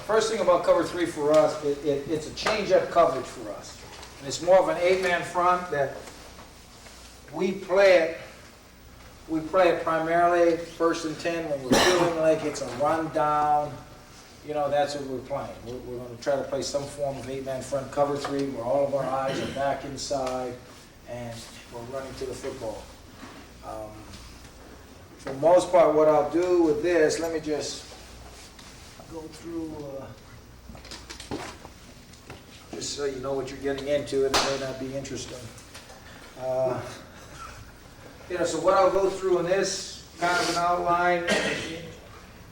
first thing about cover 3 for us, it's a change-up coverage for us. And it's more of an 8-man front that we play it primarily 1st and 10 when we're feeling like it's a run down. You know, that's what we're playing. We're going to try to play some form of 8-man front cover 3 where all of our eyes are back inside and we're running to the football. For the most part, what I'll do with this, let me just go through, just so you know what you're getting into, and it may not be interesting. You know, so what I'll go through in this kind of an outline,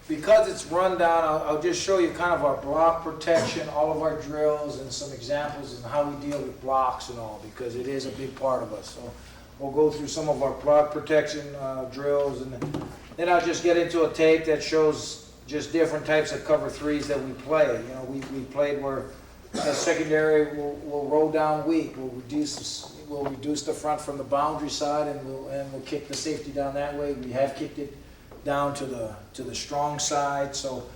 because it's run down, I'll just show you kind of our block protection, all of our drills, and some examples of how we deal with blocks and all, because it is a big part of us. So we'll go through some of our block protection drills, and then I'll just get into a tape that shows just different types of cover 3s that we play. You know, we played where the secondary will roll down weak, we'll reduce the front from the boundary side, and we'll kick the safety down that way. We have kicked it down to the strong side. So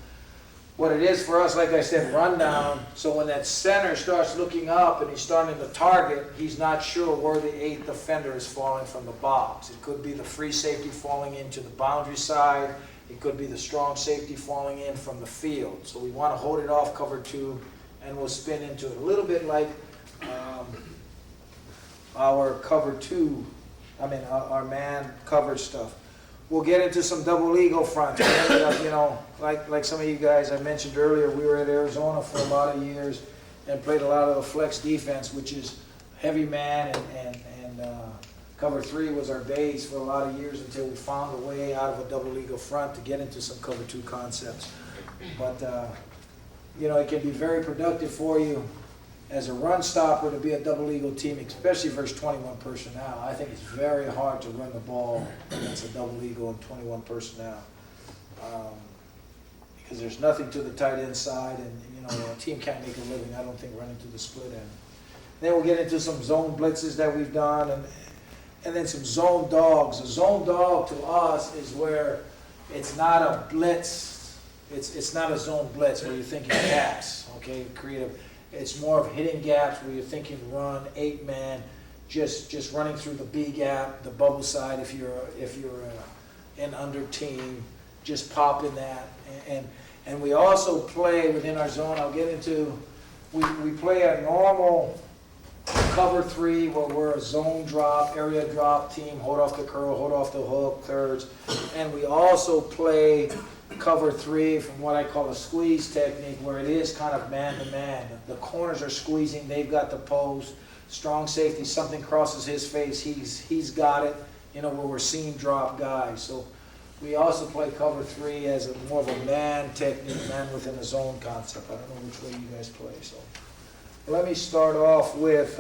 what it is for us, like I said, run down. So when that center starts looking up and he's starting to target, he's not sure where the 8th defender is falling from the box. It could be the free safety falling into the boundary side. It could be the strong safety falling in from the field. So we want to hold it off cover 2, and we'll spin into it a little bit like our cover 2, our man coverage stuff. We'll get into some double eagle fronts. We ended up, you know, like some of you guys I mentioned earlier, we were at Arizona for a lot of years and played a lot of the flex defense, which is heavy man, and cover 3 was our base for a lot of years until we found a way out of a double eagle front to get into some cover 2 concepts. But, you know, it can be very productive for you as a run stopper to be a double eagle team, especially versus 21 personnel. I think it's very hard to run the ball against a double eagle and 21 personnel. Because there's nothing to the tight end side, and you know, a team can't make a living, I don't think, running to the split end. Then we'll get into some zone blitzes that we've done, and then some zone dogs. A zone dog to us is where it's not a blitz, it's not a zone blitz where you're thinking gaps, okay, creative. It's more of hitting gaps where you're thinking run, 8-man, just running through the B gap, the bubble side if you're an under team, just pop in that. And we also play within our zone, I'll get into, we play a normal cover 3 where we're a zone drop, area drop team, hold off the curl, hold off the hook, thirds. And we also play cover 3 from what I call a squeeze technique, where it is kind of man-to-man. The corners are squeezing, they've got the post. Strong safety, something crosses his face, he's got it, you know, where we're seeing drop guys. So we also play cover 3 as more of a man technique, man within the zone concept. I don't know which way you guys play. So let me start off with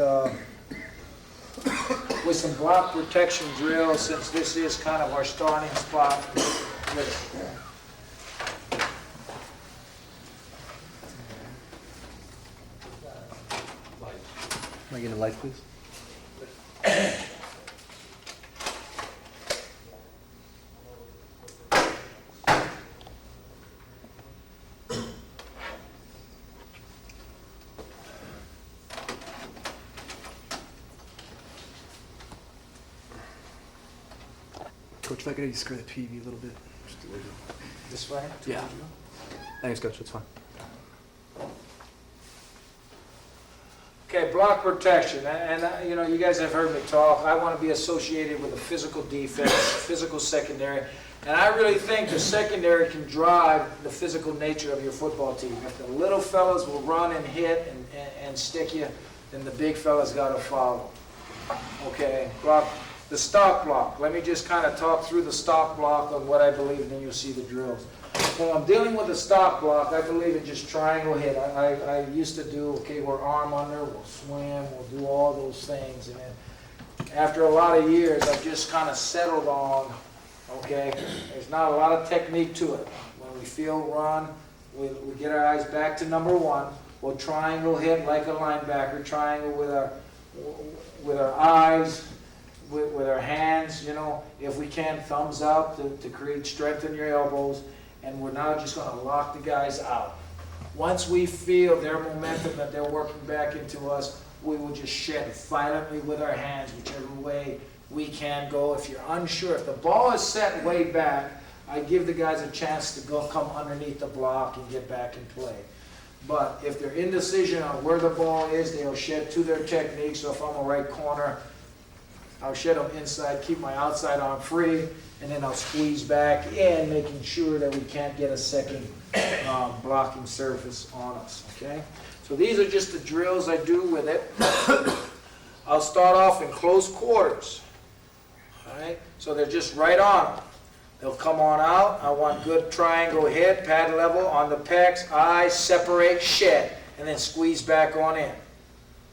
some block protection drills, since this is kind of our starting spot. Can I get a light, please? Coach, if I could have you screw the TV a little bit. Just a little bit. This way? Yeah. Thanks, Coach. That's fine. Okay, block protection, and you know, you guys have heard me talk. I want to be associated with a physical defense, physical secondary, and I really think the secondary can drive the physical nature of your football team. If the little fellas will run and hit and stick you, then the big fellas got to follow. Okay, block, the stock block. Let me just kind of talk through the stock block on what I believe, and then you'll see the drills. When I'm dealing with the stock block, I believe in just triangle hit. I used to do, okay, we're arm under, we'll swim, we'll do all those things. And then after a lot of years, I've just kind of settled on, okay, there's not a lot of technique to it. When we feel run, we get our eyes back to number 1. We'll triangle hit like a linebacker, triangle with our eyes, with our hands, you know, if we can, thumbs up to create strength in your elbows. And we're now just going to lock the guys out. Once we feel their momentum that they're working back into us, we will just shed violently with our hands, whichever way we can go. If you're unsure, if the ball is set way back, I give the guys a chance to go come underneath the block and get back and play. But if they're indecision on where the ball is, they'll shed to their technique. So if I'm a right corner, I'll shed them inside, keep my outside arm free, and then I'll squeeze back in, making sure that we can't get a second blocking surface on us, okay? So these are just the drills I do with it. I'll start off in close quarters, all right? So they're just right on them. They'll come on out. I want good triangle hit, pad level on the pecs, eyes, separate, shed, and then squeeze back on in,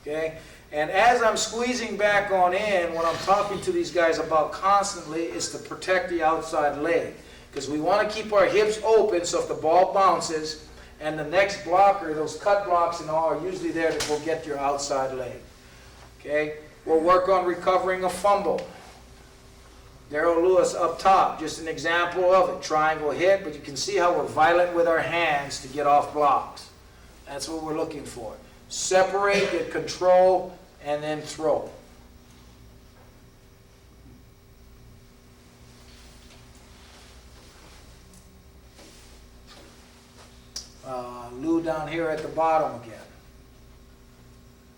okay? And as I'm squeezing back on in, what I'm talking to these guys about constantly is to protect the outside leg. Because we want to keep our hips open so if the ball bounces and the next blocker, those cut blocks and all are usually there to go get your outside leg. Okay? We'll work on recovering a fumble. Darryl Lewis up top, just an example of it. Triangle hit, but you can see how we're violent with our hands to get off blocks. That's what we're looking for. Separate, get control, and then throw. Lou down here at the bottom again.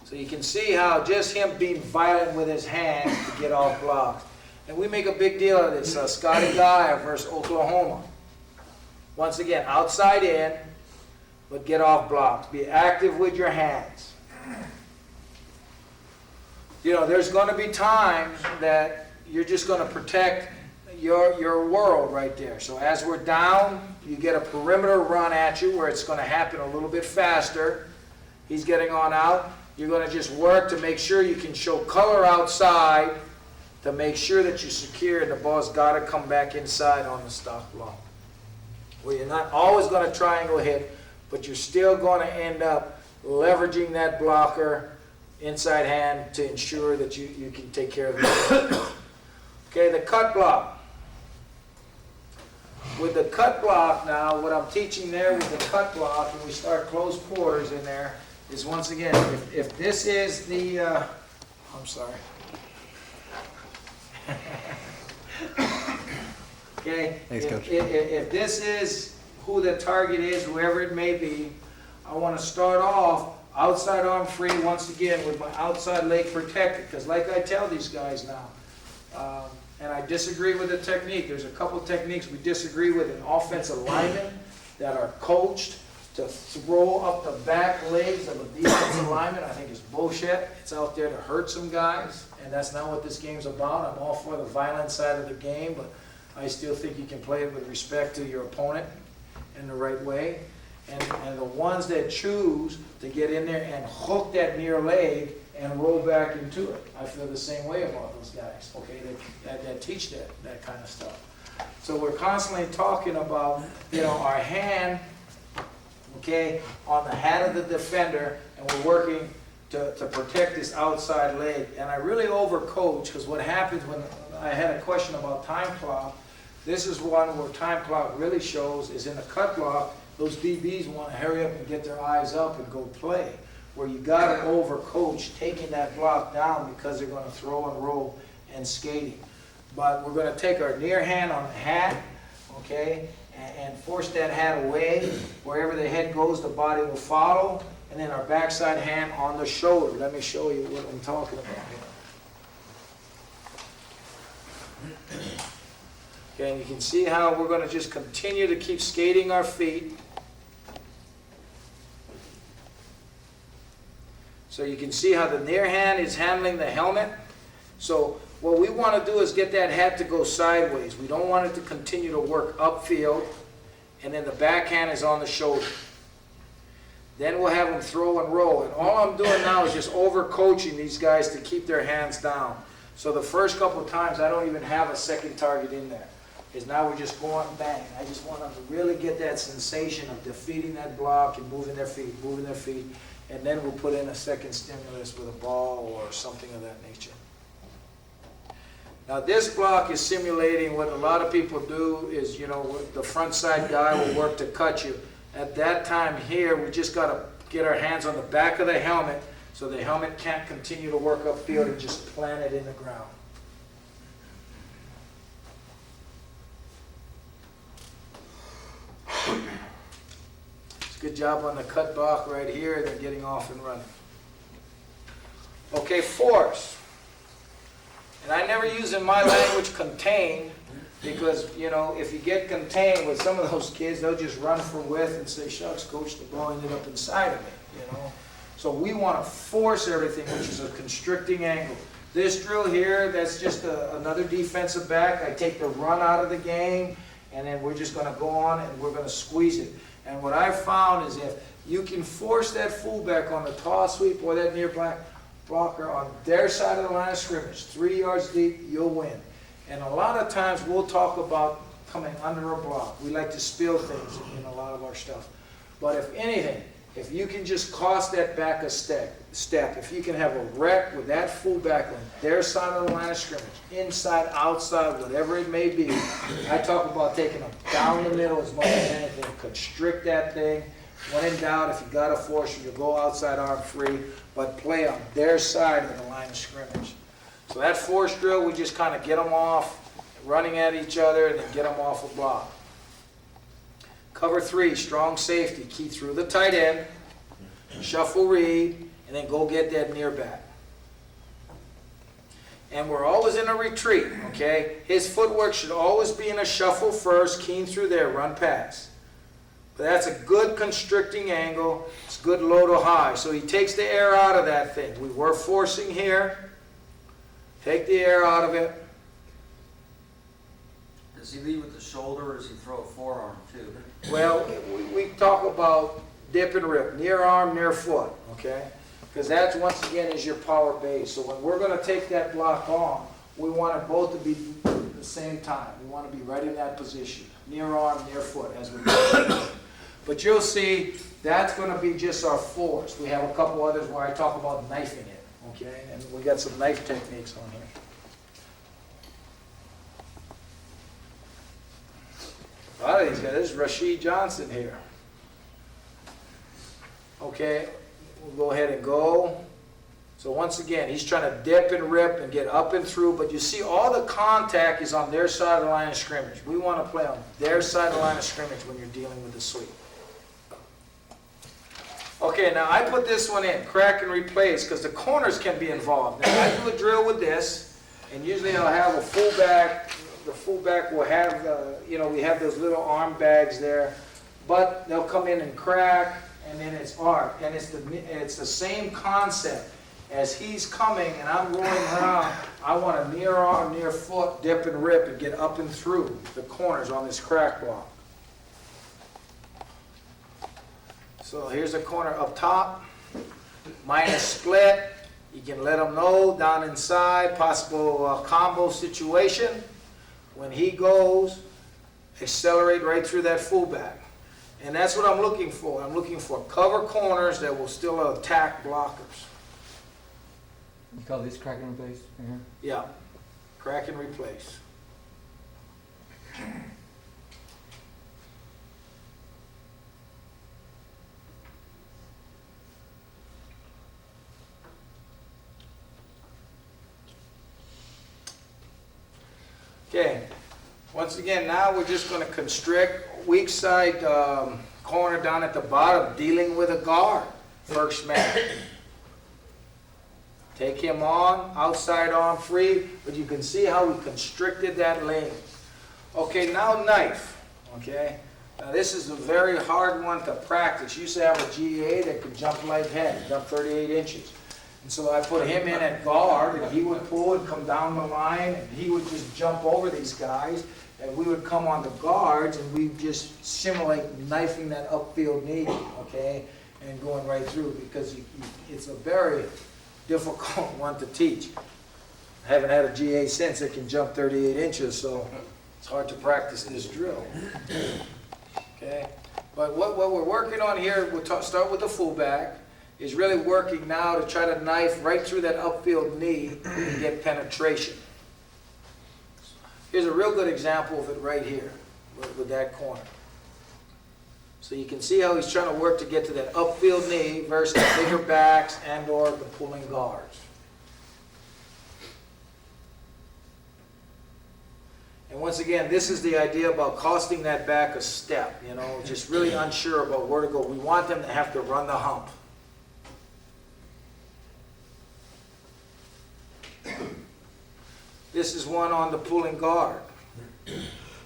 So you can see how just him being violent with his hands to get off blocks. And we make a big deal of this. Scotty Guy versus Oklahoma. Once again, outside in, but get off blocks. Be active with your hands. You know, there's going to be times that you're just going to protect your world right there. So as we're down, you get a perimeter run at you where it's going to happen a little bit faster. He's getting on out. You're going to just work to make sure you can show color outside to make sure that you're secure and the ball's got to come back inside on the stop block. Well, you're not always going to triangle hit, but you're still going to end up leveraging that blocker inside hand to ensure that you can take care of it. Okay, the cut block. With the cut block now, what I'm teaching there with the cut block, when we start close quarters in there, is once again, if this is the, I'm sorry. Okay, Thanks, Coach. if this is who the target is, whoever it may be, I want to start off outside arm free once again with my outside leg protected. Because like I tell these guys now, and I disagree with the technique. There's a couple techniques we disagree with in offensive linemen that are coached to throw up the back legs of a defensive lineman. I think it's bullshit. It's out there to hurt some guys, and that's not what this game's about. I'm all for the violent side of the game, but I still think you can play it with respect to your opponent in the right way. And the ones that choose to get in there and hook that near leg and roll back into it, I feel the same way about those guys, okay, that teach that kind of stuff. So we're constantly talking about, you know, our hand, okay, on the hat of the defender, and we're working to protect this outside leg. And I really overcoach, because what happens when I had a question about time clock, this is one where time clock really shows is in the cut block. Those DBs want to hurry up and get their eyes up and go play. Where you got to overcoach taking that block down because they're going to throw and roll and skating. But we're going to take our near hand on the hat, okay, and force that hat away. Wherever the head goes, the body will follow. And then our backside hand on the shoulder. Let me show you what I'm talking about here. Okay, and you can see how we're going to just continue to keep skating our feet. So you can see how the near hand is handling the helmet. So what we want to do is get that hat to go sideways. We don't want it to continue to work upfield. And then the backhand is on the shoulder. Then we'll have them throw and roll. And all I'm doing now is just over-coaching these guys to keep their hands down. So the first couple of times I don't even have a second target in there. Because now we're just going bang. I just want them to really get that sensation of defeating that block and moving their feet. And then we'll put in a second stimulus with a ball or something of that nature. Now this block is simulating what a lot of people do is, you know, the front side guy will work to cut you. At that time here, we just got to get our hands on the back of the helmet so the helmet can't continue to work upfield and just plant it in the ground. It's a good job on the cut block right here. They're getting off and running. Okay, force. And I never use in my language contain, because, you know, if you get contained with some of those kids, they'll just run for width and say, shucks, coach, the ball ended up inside of me, you know. So we want to force everything, which is a constricting angle. This drill here, that's just another defensive back. I take the run out of the game, and then we're just going to go on and we're going to squeeze it. And what I've found is if you can force that fullback on the toss sweep or that near blocker on their side of the line of scrimmage, 3 yards deep, you'll win. And a lot of times we'll talk about coming under a block. We like to spill things in a lot of our stuff. But if anything, if you can just cost that back a step, if you can have a wreck with that fullback on their side of the line of scrimmage, inside, outside, whatever it may be, I talk about taking them down the middle as much as anything, constrict that thing. When in doubt, if you got to force you to go outside arm free, but play on their side of the line of scrimmage. So that force drill, we just kind of get them off, running at each other, and then get them off a block. Cover 3, strong safety, key through the tight end, shuffle read, and then go get that near back. And we're always in a retreat, okay? His footwork should always be in a shuffle first, keen through there, run pass. But that's a good constricting angle. It's good low to high. So he takes the air out of that thing. We were forcing here. Take the air out of it. Does he lead with the shoulder or does he throw a forearm too? Well, we talk about dip and rip, near arm, near foot, okay? Because that's, once again, is your power base. So when we're going to take that block on, we want it both to be at the same time. We want to be right in that position, near arm, near foot, as we go. But you'll see that's going to be just our force. We have a couple others where I talk about knifing it, okay? And we got some knife techniques on here. A lot of these guys, this is Rashid Johnson here. Okay, we'll go ahead and go. So once again, he's trying to dip and rip and get up and through, but you see all the contact is on their side of the line of scrimmage. We want to play on their side of the line of scrimmage when you're dealing with the sweep. Okay, now I put this one in, crack and replace, because the corners can be involved. Now I do a drill with this, and usually I'll have a fullback. The fullback will have, we have those little arm bags there, but they'll come in and crack, and then it's arc, and it's the same concept. As he's coming and I'm rolling around, I want a near arm, near foot, dip and rip, and get up and through the corners on this crack block. So here's the corner up top, minus split. You can let them know down inside, possible combo situation. When he goes, accelerate right through that fullback. And that's what I'm looking for. I'm looking for cover corners that will still attack blockers. You call these crack and replace? Yeah, crack and replace. Okay, once again, now we're just going to constrict weak side corner down at the bottom, dealing with a guard, first man. Take him on, outside arm free, but you can see how we constricted that lane. Okay, now knife, okay? Now this is a very hard one to practice. You used to have a GA that could jump like head, jump 38 inches. And so I put him in at guard, and he would pull and come down the line, and he would just jump over these guys, and we would come on the guards, and we'd just simulate knifing that upfield knee, okay, and going right through, because it's a very difficult one to teach. I haven't had a GA since that can jump 38 inches, so it's hard to practice this drill. Okay, but what we're working on here, we'll start with the fullback, is really working now to try to knife right through that upfield knee and get penetration. Here's a real good example of it right here with that corner. So you can see how he's trying to work to get to that upfield knee versus the bigger backs and or the pulling guards. And once again, this is the idea about costing that back a step, you know, just really unsure about where to go. We want them to have to run the hump. This is one on the pulling guard,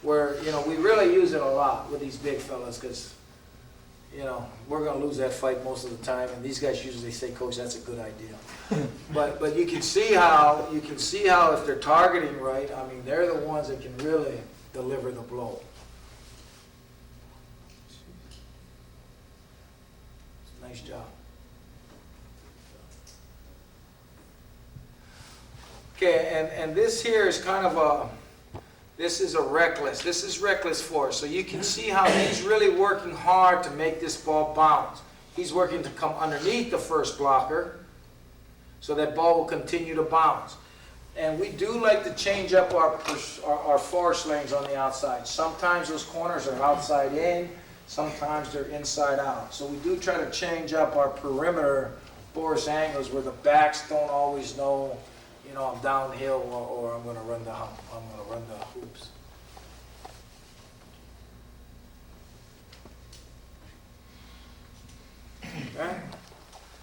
where, you know, we really use it a lot with these big fellas because, you know, we're going to lose that fight most of the time, and these guys usually say, Coach, that's a good idea. But you can see how if they're targeting right, I mean, they're the ones that can really deliver the blow. Nice job. Okay, and this here is kind of this is reckless force. So you can see how he's really working hard to make this ball bounce. He's working to come underneath the first blocker so that ball will continue to bounce. And we do like to change up our force lanes on the outside. Sometimes those corners are outside in, sometimes they're inside out. So we do try to change up our perimeter force angles where the backs don't always know, you know, I'm downhill or I'm going to run the hump. I'm going to run the hoops. Okay?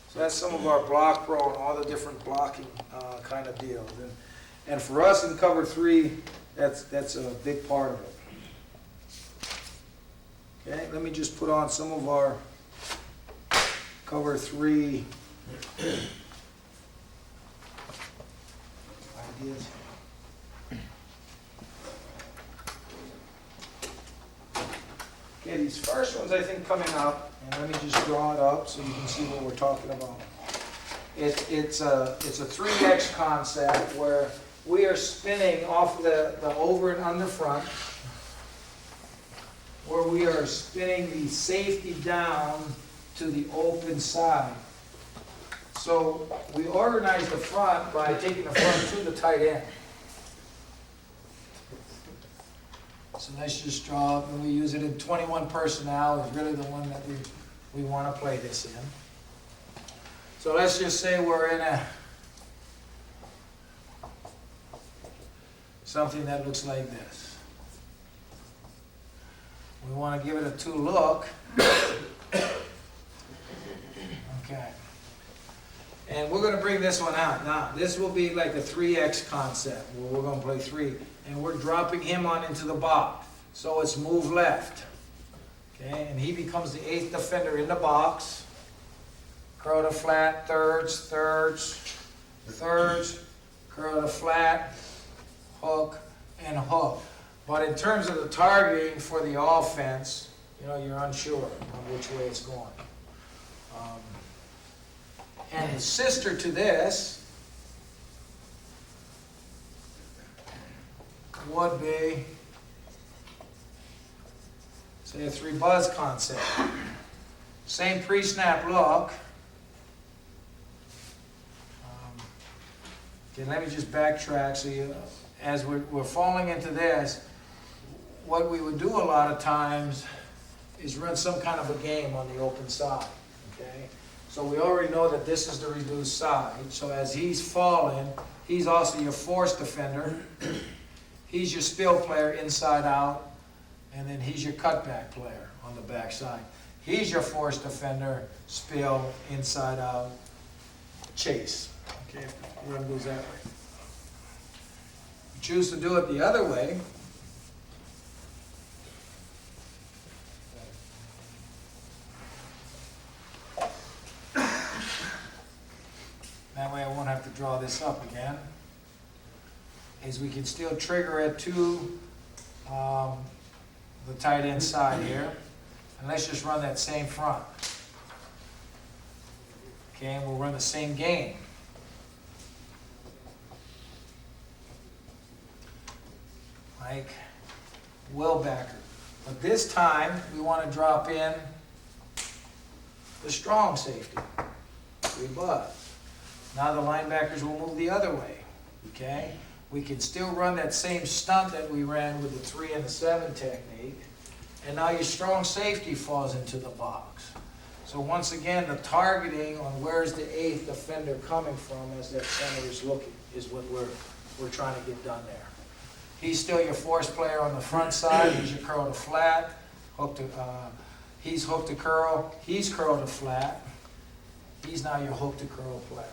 So that's some of our block pro and all the different blocking kind of deals. And for us in cover 3, that's a big part of it. Okay, let me just put on some of our cover 3 ideas. Okay, these first ones I think coming up, and let me just draw it up so you can see what we're talking about. It's a 3X concept where we are spinning off the over and under front, where we are spinning the safety down to the open side. So we organize the front by taking the front to the tight end. So let's just draw up, and we use it in 21 personnel, is really the one that we want to play this in. So let's just say we're in something that looks like this. We want to give it a 2 look. Okay. And we're going to bring this one out. Now, this will be like a 3X concept, where we're going to play 3. And we're dropping him on into the box. So it's move left. Okay, and he becomes the 8th defender in the box. Curl to flat, thirds, curl to flat, hook, and hook. But in terms of the targeting for the offense, you know, you're unsure on which way it's going. And the sister to this would be, say, a 3 buzz concept. Same pre-snap look. Okay, let me just backtrack. So you, as we're falling into this, what we would do a lot of times is run some kind of a game on the open side. Okay, so we already know that this is the reduced side. So as he's falling, he's also your force defender. He's your spill player inside out, and then he's your cutback player on the back side. He's your force defender, spill, inside out, chase. Okay, if the run goes that way. You choose to do it the other way. That way I won't have to draw this up again. Is we can still trigger it to the tight end side here. And let's just run that same front. Okay, and we'll run the same game. Like Willbacker. But this time we want to drop in the strong safety. 3 buzz. Now the linebackers will move the other way. Okay? We can still run that same stunt that we ran with the 3 and the 7 technique. and now your strong safety falls into the box. So once again, the targeting on where's the eighth defender coming from as that center is looking is what we're trying to get done there. He's still your force player on the front side. He's your curl to flat, hook to, he's hook to curl. He's curl to flat. He's now your hook to curl player.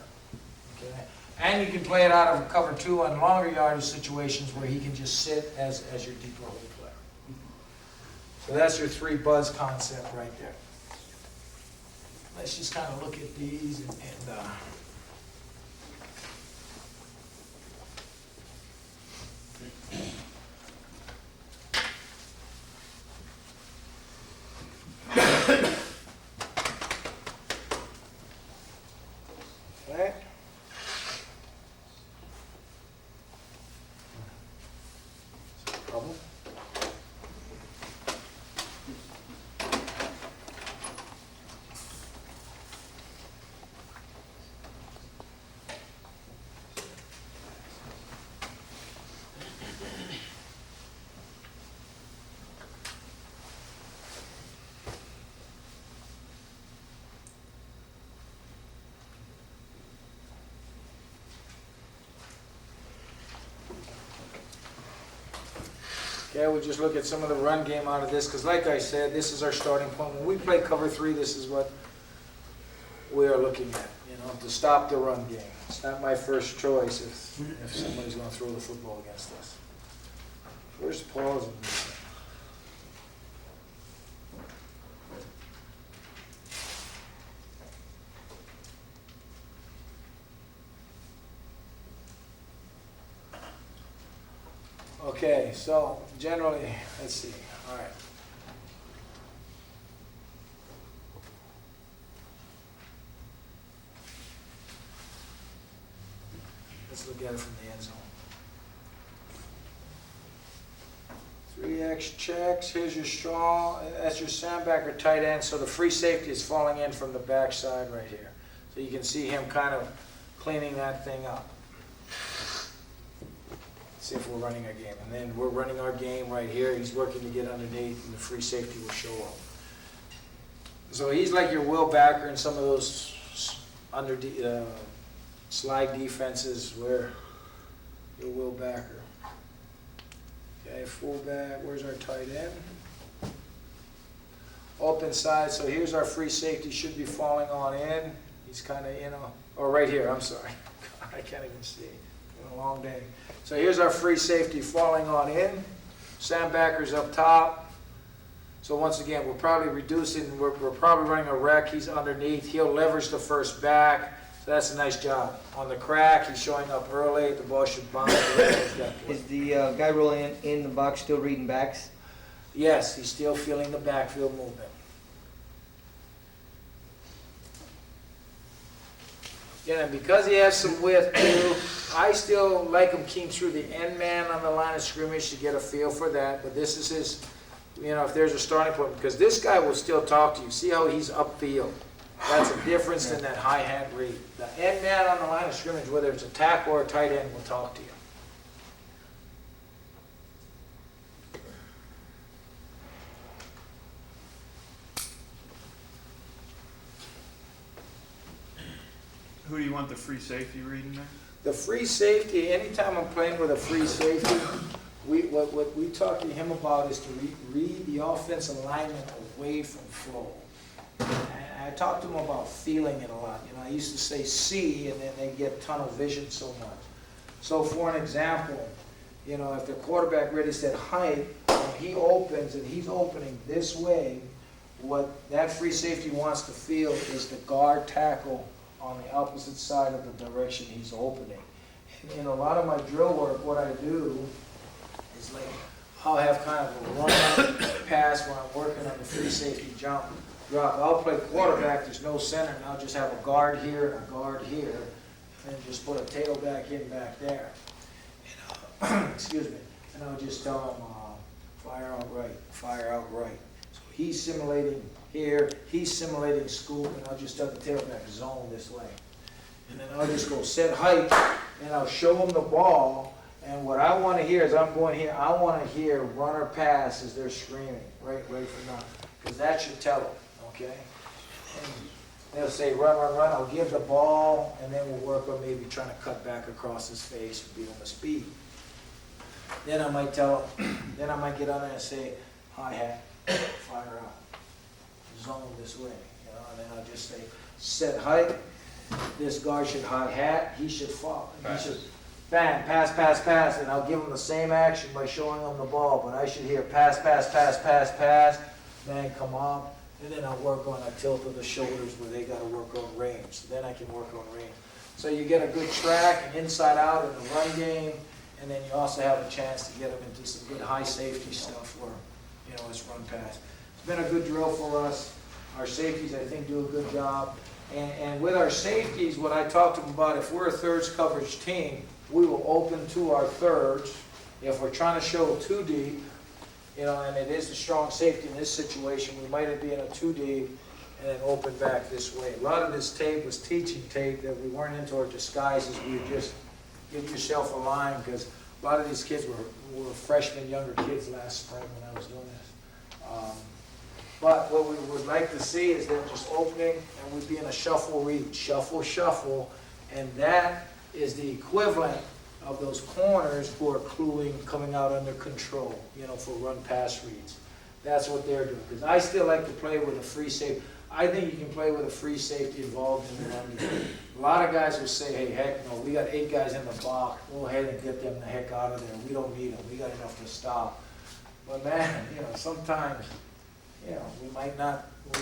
Okay, and you can play it out of cover 2 on longer yardage situations where he can just sit as your deeper hole player. So that's your 3 buzz concept right there. Let's just kind of look at these and okay. Problem? Okay, we'll just look at some of the run game out of this, because like I said, this is our starting point. When we play cover 3, this is what we are looking at, to stop the run game. It's not my first choice if somebody's going to throw the football against us. First pause. Okay, so generally, let's see, all right. Let's look at it from the end zone. 3X checks, here's your strong, that's your sandbacker tight end, so the free safety is falling in from the backside right here. So you can see him kind of cleaning that thing up. See if we're running our game. And then we're running our game right here. He's working to get underneath, and the free safety will show up. So he's like your will backer in some of those slide defenses where your will backer. Okay, fullback. Where's our tight end? Open side. So here's our free safety. Should be falling on in. He's kind of, oh, right here. I'm sorry. I can't even see. It's been a long day. So here's our free safety falling on in. Sandbacker's up top. So once again, we're probably reducing, we're probably running a wreck. He's underneath. He'll leverage the first back. So that's a nice job. On the crack, he's showing up early. The ball should bounce. Is the guy rolling in the box still reading backs? Yes, he's still feeling the backfield movement. Yeah, and because he has some width too, I still like him keen through the end man on the line of scrimmage to get a feel for that. But this is his, if there's a starting point, because this guy will still talk to you. See how he's upfield. That's a difference than that high hand read. The end man on the line of scrimmage, whether it's a tackle or a tight end, will talk to you. Who do you want the free safety reading there? The free safety, anytime I'm playing with a free safety, what we talk to him about is to read the offensive alignment away from flow. I talk to him about feeling it a lot. I used to say see, and then they get tunnel vision so much. So for an example, if the quarterback ready set height, when he opens and he's opening this way, what that free safety wants to feel is the guard tackle on the opposite side of the direction he's opening. And in a lot of my drill work, what I do is I'll have kind of a run pass when I'm working on the free safety drop. I'll play quarterback, there's no center, and I'll just have a guard here and a guard here, and just put a tailback in back there. Excuse me. And I'll just tell him, fire out right, fire out right. So he's simulating here, he's simulating scoop, and I'll just tell the tailback zone this way. And then I'll just go set height, and I'll show him the ball, And what I wanna hear is I'm going here, I wanna hear run or pass as they're screaming, right for now. Cause that should tell them, okay? And they'll say run, run, run, I'll give the ball, and then we'll work on maybe trying to cut back across his face and beat him with speed. Then I might tell them, then I might get on there and say, hi-hat, fire out, zone this way, you know, and then I'll just say, set height, this guard should hi-hat, he should fall, he should, bang, pass, pass, pass, and I'll give him the same action by showing him the ball, but I should hear pass, pass, pass, pass, pass, bang, come on, and then I'll work on a tilt of the shoulders where they gotta work on range, then I can work on range. So you get a good track and inside out in the run game, and then you also have a chance to get them into some good high safety stuff where, you know, it's run pass. It's been a good drill for us. Our safeties, I think, do a good job. And with our safeties, what I talked to them about, if we're a thirds coverage team, we will open to our thirds. If we're trying to show too deep, you know, and it is a strong safety in this situation, we might be in a too deep and then open back this way. A lot of this tape was teaching tape that we weren't into our disguises. We would just give yourself a line, because a lot of these kids were freshmen, younger kids last spring when I was doing this. But what we would like to see is them just opening, and we'd be in a shuffle read, shuffle, shuffle, and that is the equivalent of those corners who are cluing, coming out under control, you know, for run pass reads. That's what they're doing, because I still like to play with a free safety. I think you can play with a free safety involved in the run game. A lot of guys will say, hey, heck no, we got 8 guys in the box, go ahead and get them the heck out of there. We don't need them, we got enough to stop. But man, you know, sometimes, you know, we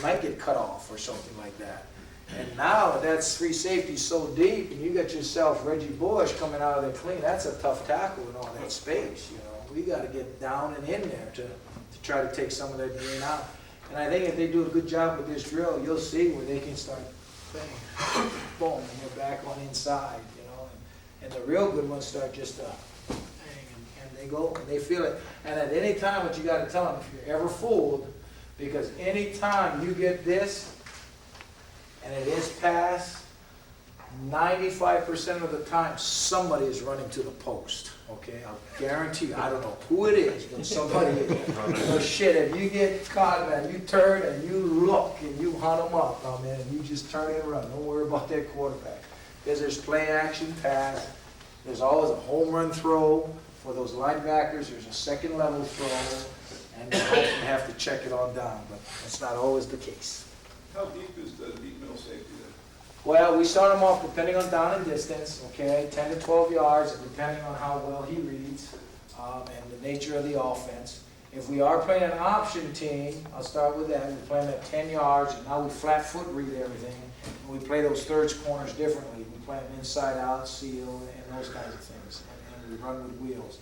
might get cut off or something like that. And now that's free safety so deep, and you got yourself Reggie Bush coming out of there clean, that's a tough tackle in all that space, you know. We got to get down and in there to try to take some of that green out. And I think if they do a good job with this drill, you'll see where they can start, bang, boom, and they're back on inside, you know. And the real good ones start just bang, and they go, and they feel it. And at any time, what you got to tell them, if you're ever fooled, because any time you get this, and it is pass, 95% of the time, somebody is running to the post, okay? I'll guarantee you, I don't know who it is, but somebody is. So shit, if you get caught, man, you turn and you look and you hunt them up, oh man, and you just turn and run. Don't worry about that quarterback. Because there's play action pass, there's always a home run throw. For those linebackers, there's a second level throw, and you often have to check it on down, but that's not always the case. How deep is the deep middle safety then? Well, we start him off depending on down and distance, okay, 10 to 12 yards, and depending on how well he reads and the nature of the offense. If we are playing an option team, I'll start with that. We play them at 10 yards, and now we flat foot read everything. And we play those thirds corners differently. We play them inside out, seal, and those kinds of things, and we run with wheels.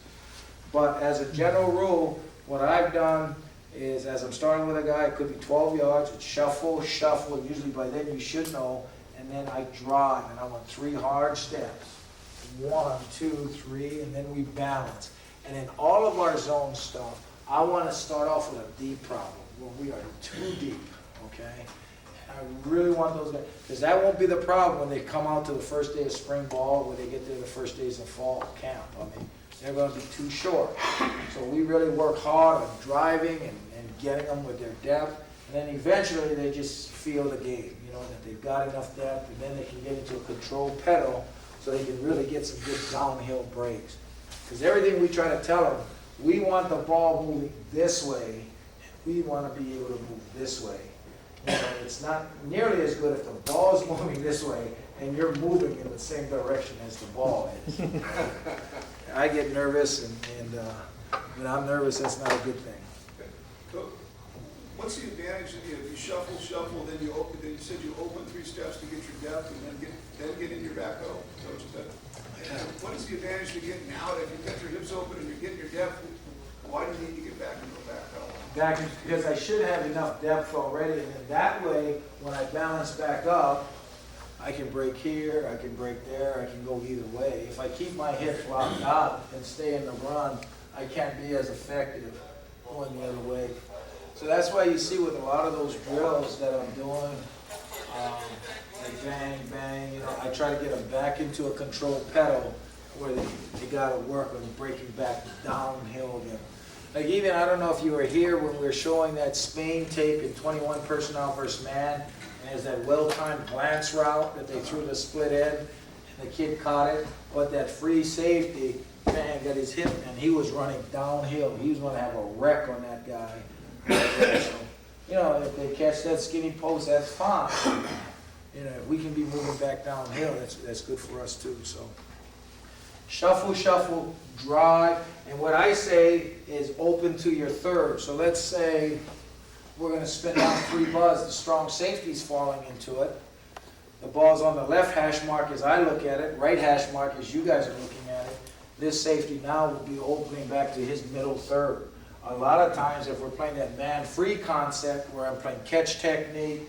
But as a general rule, what I've done is, as I'm starting with a guy, it could be 12 yards, it's shuffle, shuffle, usually by then you should know, and then I drive, and I want 3 hard steps. 1, 2, 3, and then we balance. And in all of our zone stuff, I want to start off with a deep problem, where we are too deep, okay? And I really want those guys, because that won't be the problem when they come out to the first day of spring ball, when they get there the first days of fall camp. I mean, they're going to be too short. So we really work hard on driving and getting them with their depth, and then eventually they just feel the game, you know, that they've got enough depth, and then they can get into a controlled pedal so they can really get some good downhill breaks. Because everything we try to tell them, we want the ball moving this way, and we want to be able to move this way. You know, it's not nearly as good if the ball is moving this way and you're moving in the same direction as the ball is. I get nervous, and when I'm nervous, that's not a good thing. So, what's the advantage if you shuffle, shuffle, then you open? Then you said you open 3 steps to get your depth, and then get in your back out. So what you said. What is the advantage to getting out? If you've got your hips open and you're getting your depth, why do you need to get back and go back out? Back, because I should have enough depth already, and then that way, when I balance back up, I can break here, I can break there, I can go either way. If I keep my hips locked out and stay in the run, I can't be as effective going the other way. So that's why you see with a lot of those drills that I'm doing, like bang, bang, you know, I try to get them back into a controlled pedal where they gotta work on breaking back downhill again. Like even, I don't know if you were here when we were showing that Spain tape in 21 personnel versus man, and there's that well-timed glance route that they threw the split end, and the kid caught it, but that free safety, man, got his hip, and he was running downhill. He was gonna have a wreck on that guy. So, you know, if they catch that skinny post, that's fine. You know, if we can be moving back downhill, that's good for us too, so. Shuffle, shuffle, drive, and what I say is open to your third. So let's say we're gonna spin down 3 buzz, the strong safety's falling into it. The ball's on the left hash mark as I look at it, right hash mark as you guys are looking at it. This safety now will be opening back to his middle third. A lot of times if we're playing that man-free concept where I'm playing catch technique,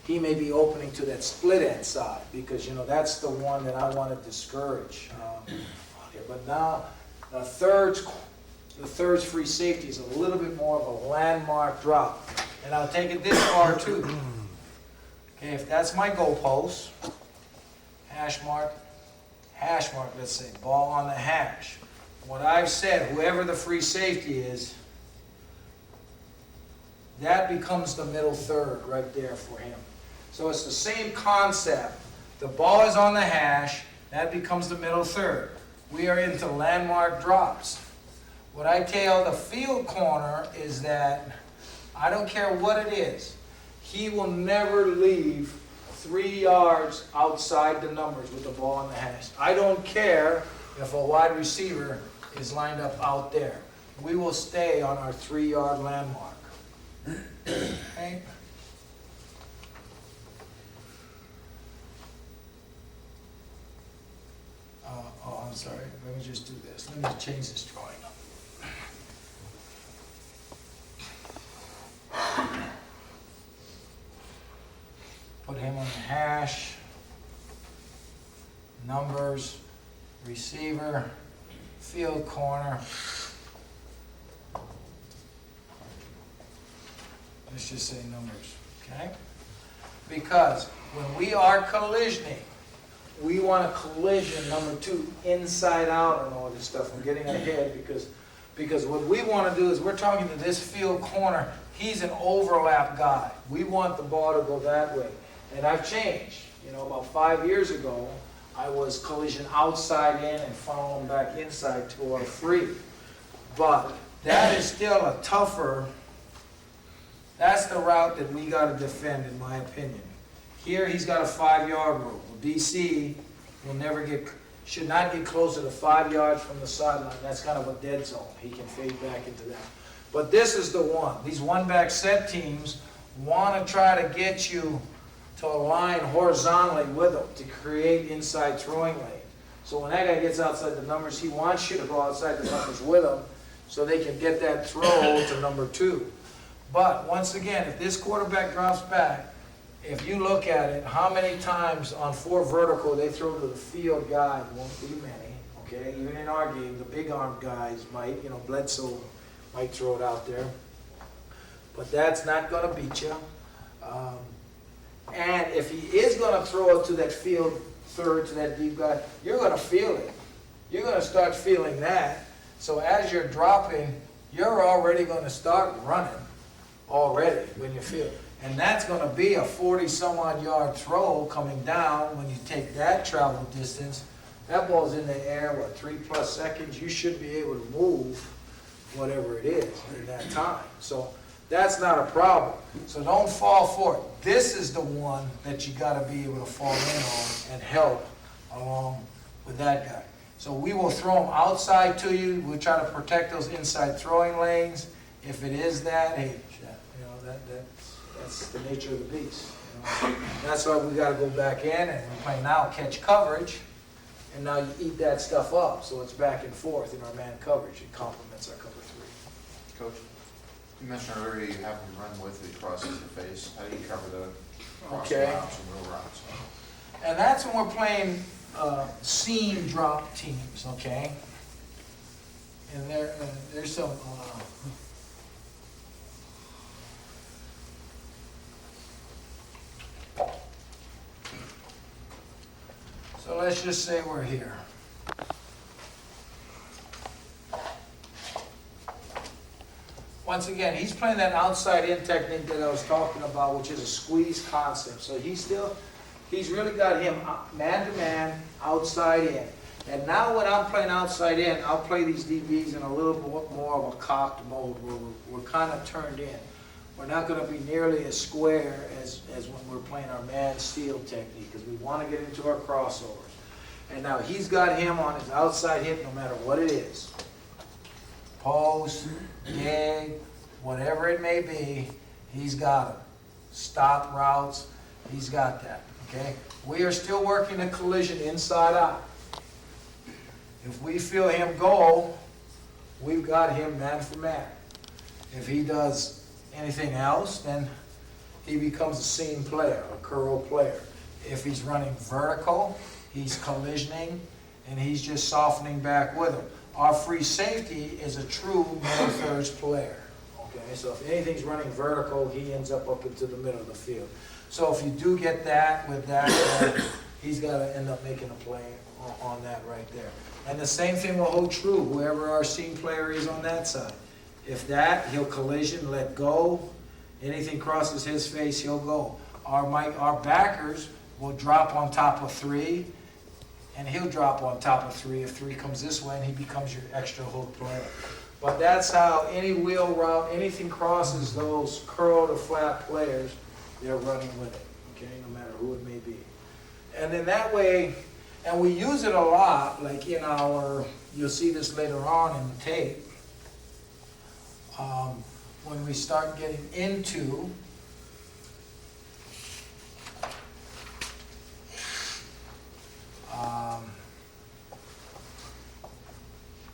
he may be opening to that split end side because, you know, that's the one that I want to discourage. But now the third's free safety is a little bit more of a landmark drop. And I'll take it this far too. Okay, if that's my goalpost, hash mark, let's say, ball on the hash. What I've said, whoever the free safety is, that becomes the middle third right there for him. So it's the same concept. The ball is on the hash, that becomes the middle third. We are into landmark drops. What I tell the field corner is that I don't care what it is, he will never leave 3 yards outside the numbers with the ball on the hash. I don't care if a wide receiver is lined up out there. We will stay on our 3-yard landmark. Okay? Oh, I'm sorry. Let me just do this. Let me change this drawing up. Put him on the hash. Numbers, receiver, field corner. Let's just say numbers, okay? Because when we are collisioning, we want a collision, number 2, inside out and all this stuff. I'm getting ahead because what we want to do is we're talking to this field corner. He's an overlap guy. We want the ball to go that way. And I've changed. You know, about 5 years ago, I was collision outside in and following back inside to our free. But that is still a tougher, that's the route that we got to defend, in my opinion. Here he's got a 5-yard rule. DC will should not get closer to 5 yards from the sideline. That's kind of a dead zone. He can fade back into that. But this is the one. These one-back set teams want to try to get you to align horizontally with them to create inside throwing lane. So when that guy gets outside the numbers, he wants you to go outside the numbers with him so they can get that throw to number 2. But once again, if this quarterback drops back, if you look at it, how many times on 4 vertical they throw to the field guy? Won't be many, okay? Even in our game, the big arm guys might, you know, Bledsoe might throw it out there. But that's not going to beat you. And if he is going to throw it to that field third, to that deep guy, you're going to feel it. You're going to start feeling that. So as you're dropping, you're already going to start running already when you feel it. And that's going to be a 40-some-odd yard throw coming down. When you take that travel distance, that ball's in the air, 3+ seconds. You should be able to move whatever it is in that time. So that's not a problem. So don't fall for it. This is the one that you got to be able to fall in on and help along with that guy. So we will throw them outside to you. We'll try to protect those inside throwing lanes. If it is that, hey, you know, that's the nature of the beast. You know? That's why we got to go back in and we play now catch coverage, and now you eat that stuff up. So it's back and forth in our man coverage. It complements our cover 3. Coach, you mentioned earlier you have him run with it, crosses the face. How do you cover the cross Okay. routes and wheel routes? And that's when we're playing seam drop teams, okay? And there's some. So let's just say we're here. Once again, he's playing that outside in technique that I was talking about, which is a squeeze concept. So he's really got him man to man, outside in. And now when I'm playing outside in, I'll play these DBs in a little bit more of a cocked mode where we're kind of turned in. We're not going to be nearly as square as when we're playing our man steal technique, because we want to get into our crossovers. And now he's got him on his outside hit no matter what it is. Post, gag, whatever it may be, he's got them. Stop routes, he's got that, okay? We are still working the collision inside out. If we feel him go, we've got him man for man. If he does anything else, then he becomes a seam player, a curl player. If he's running vertical, he's collisioning, and he's just softening back with him. Our free safety is a true middle thirds player. Okay, so if anything's running vertical, he ends up into the middle of the field. So if you do get that with that, he's got to end up making a play on that right there. And the same thing will hold true, whoever our seam player is on that side. If that, he'll collision, let go. Anything crosses his face, he'll go. Our backers will drop on top of 3, and he'll drop on top of 3 if 3 comes this way, and he becomes your extra hook player. But that's how any wheel route, anything crosses those curl to flat players, they're running with it, okay, no matter who it may be. And then that way, and we use it a lot, like in our, you'll see this later on in the tape, when we start getting into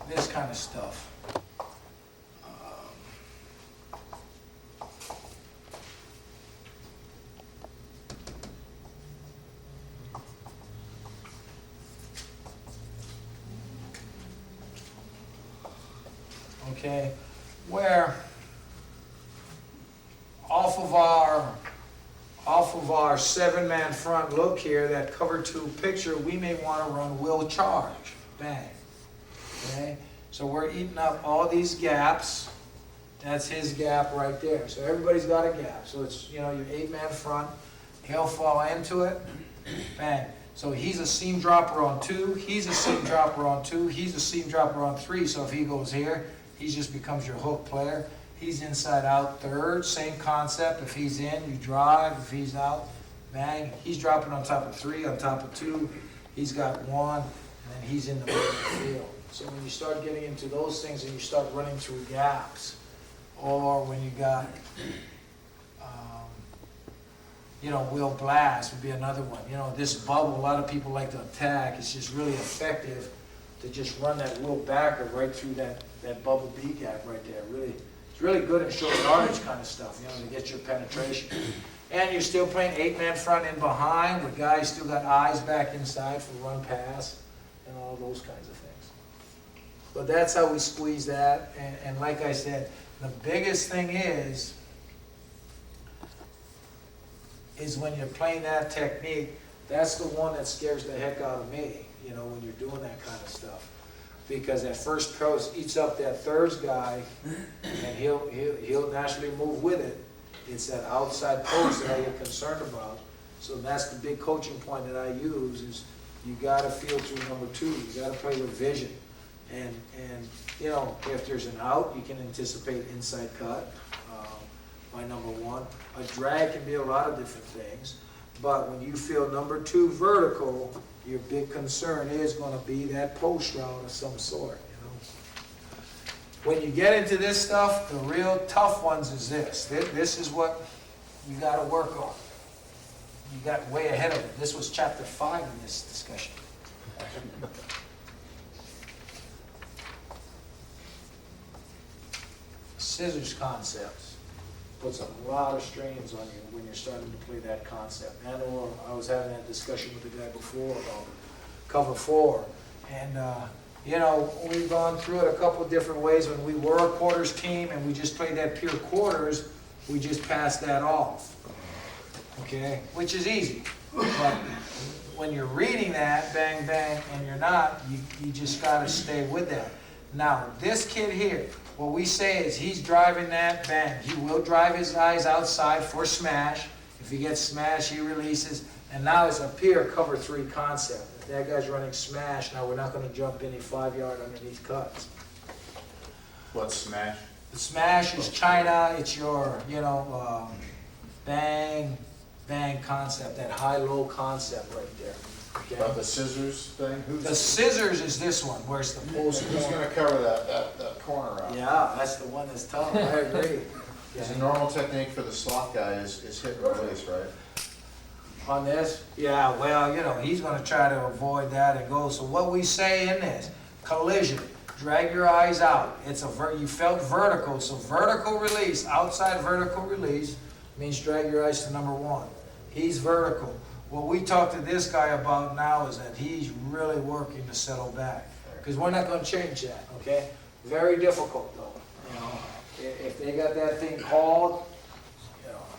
this kind of stuff. Okay, where off of our 7-man front look here, that cover 2 picture, we may want to run will charge, bang. Okay, so we're eating up all these gaps. That's his gap right there. So everybody's got a gap. So it's, you know, your 8-man front, he'll fall into it, bang. So he's a seam dropper on 2, he's a seam dropper on 2, he's a seam dropper on 3. So if he goes here, he just becomes your hook player. He's inside out third, same concept. If he's in, you drive. If he's out, bang. He's dropping on top of 3, on top of 2. He's got 1, and then he's in the middle of the field. So when you start getting into those things and you start running through gaps, or when you got, you know, wheel blast would be another one. You know, this bubble, a lot of people like to attack. It's just really effective to just run that wheel backer right through that bubble B gap right there. Really, it's really good in short yardage kind of stuff, you know, to get your penetration. And you're still playing 8-man front in behind, with guys still got eyes back inside for run pass and all those kinds of things. But that's how we squeeze that. And like I said, the biggest thing is when you're playing that technique, that's the one that scares the heck out of me, you know, when you're doing that kind of stuff. Because that first post eats up that third guy, and he'll naturally move with it. It's that outside post that I get concerned about. So that's the big coaching point that I use, is you gotta feel through number 2. You gotta play with vision. And you know, if there's an out, you can anticipate inside cut by number 1. A drag can be a lot of different things. But when you feel number 2 vertical, your big concern is going to be that post route of some sort, you know. When you get into this stuff, the real tough ones is this. This is what you got to work on. You got way ahead of it. This was chapter 5 in this discussion. Scissors concepts puts a lot of strains on you when you're starting to play that concept. And or I was having that discussion with the guy before about cover 4. And, you know, we've gone through it a couple of different ways. When we were a quarters team and we just played that pure quarters, we just passed that off. okay, which is easy. But when you're reading that, bang, bang, and you're not, you just gotta stay with that. Now, this kid here, what we say is he's driving that, bang, he will drive his eyes outside for smash. If he gets smashed, he releases, and now it's a peer cover 3 concept. If that guy's running smash, now we're not gonna jump any 5-yard underneath cuts. What's smash? The smash is China, it's your, bang, bang concept, that high-low concept right there. About Okay? the scissors thing? The scissors is this one, where's the post Who's corner? gonna cover that corner out? Yeah, that's the one that's tough, I agree. Because the normal technique for the slot guy is hit and release, right? On this? Yeah, well, he's gonna try to avoid that and go, so what we say in this, collision, drag your eyes out. It's you felt vertical, so vertical release, outside vertical release means drag your eyes to number 1. He's vertical. What we talk to this guy about now is that he's really working to settle back. Because we're not gonna change that, okay? Very difficult though, If they got that thing called,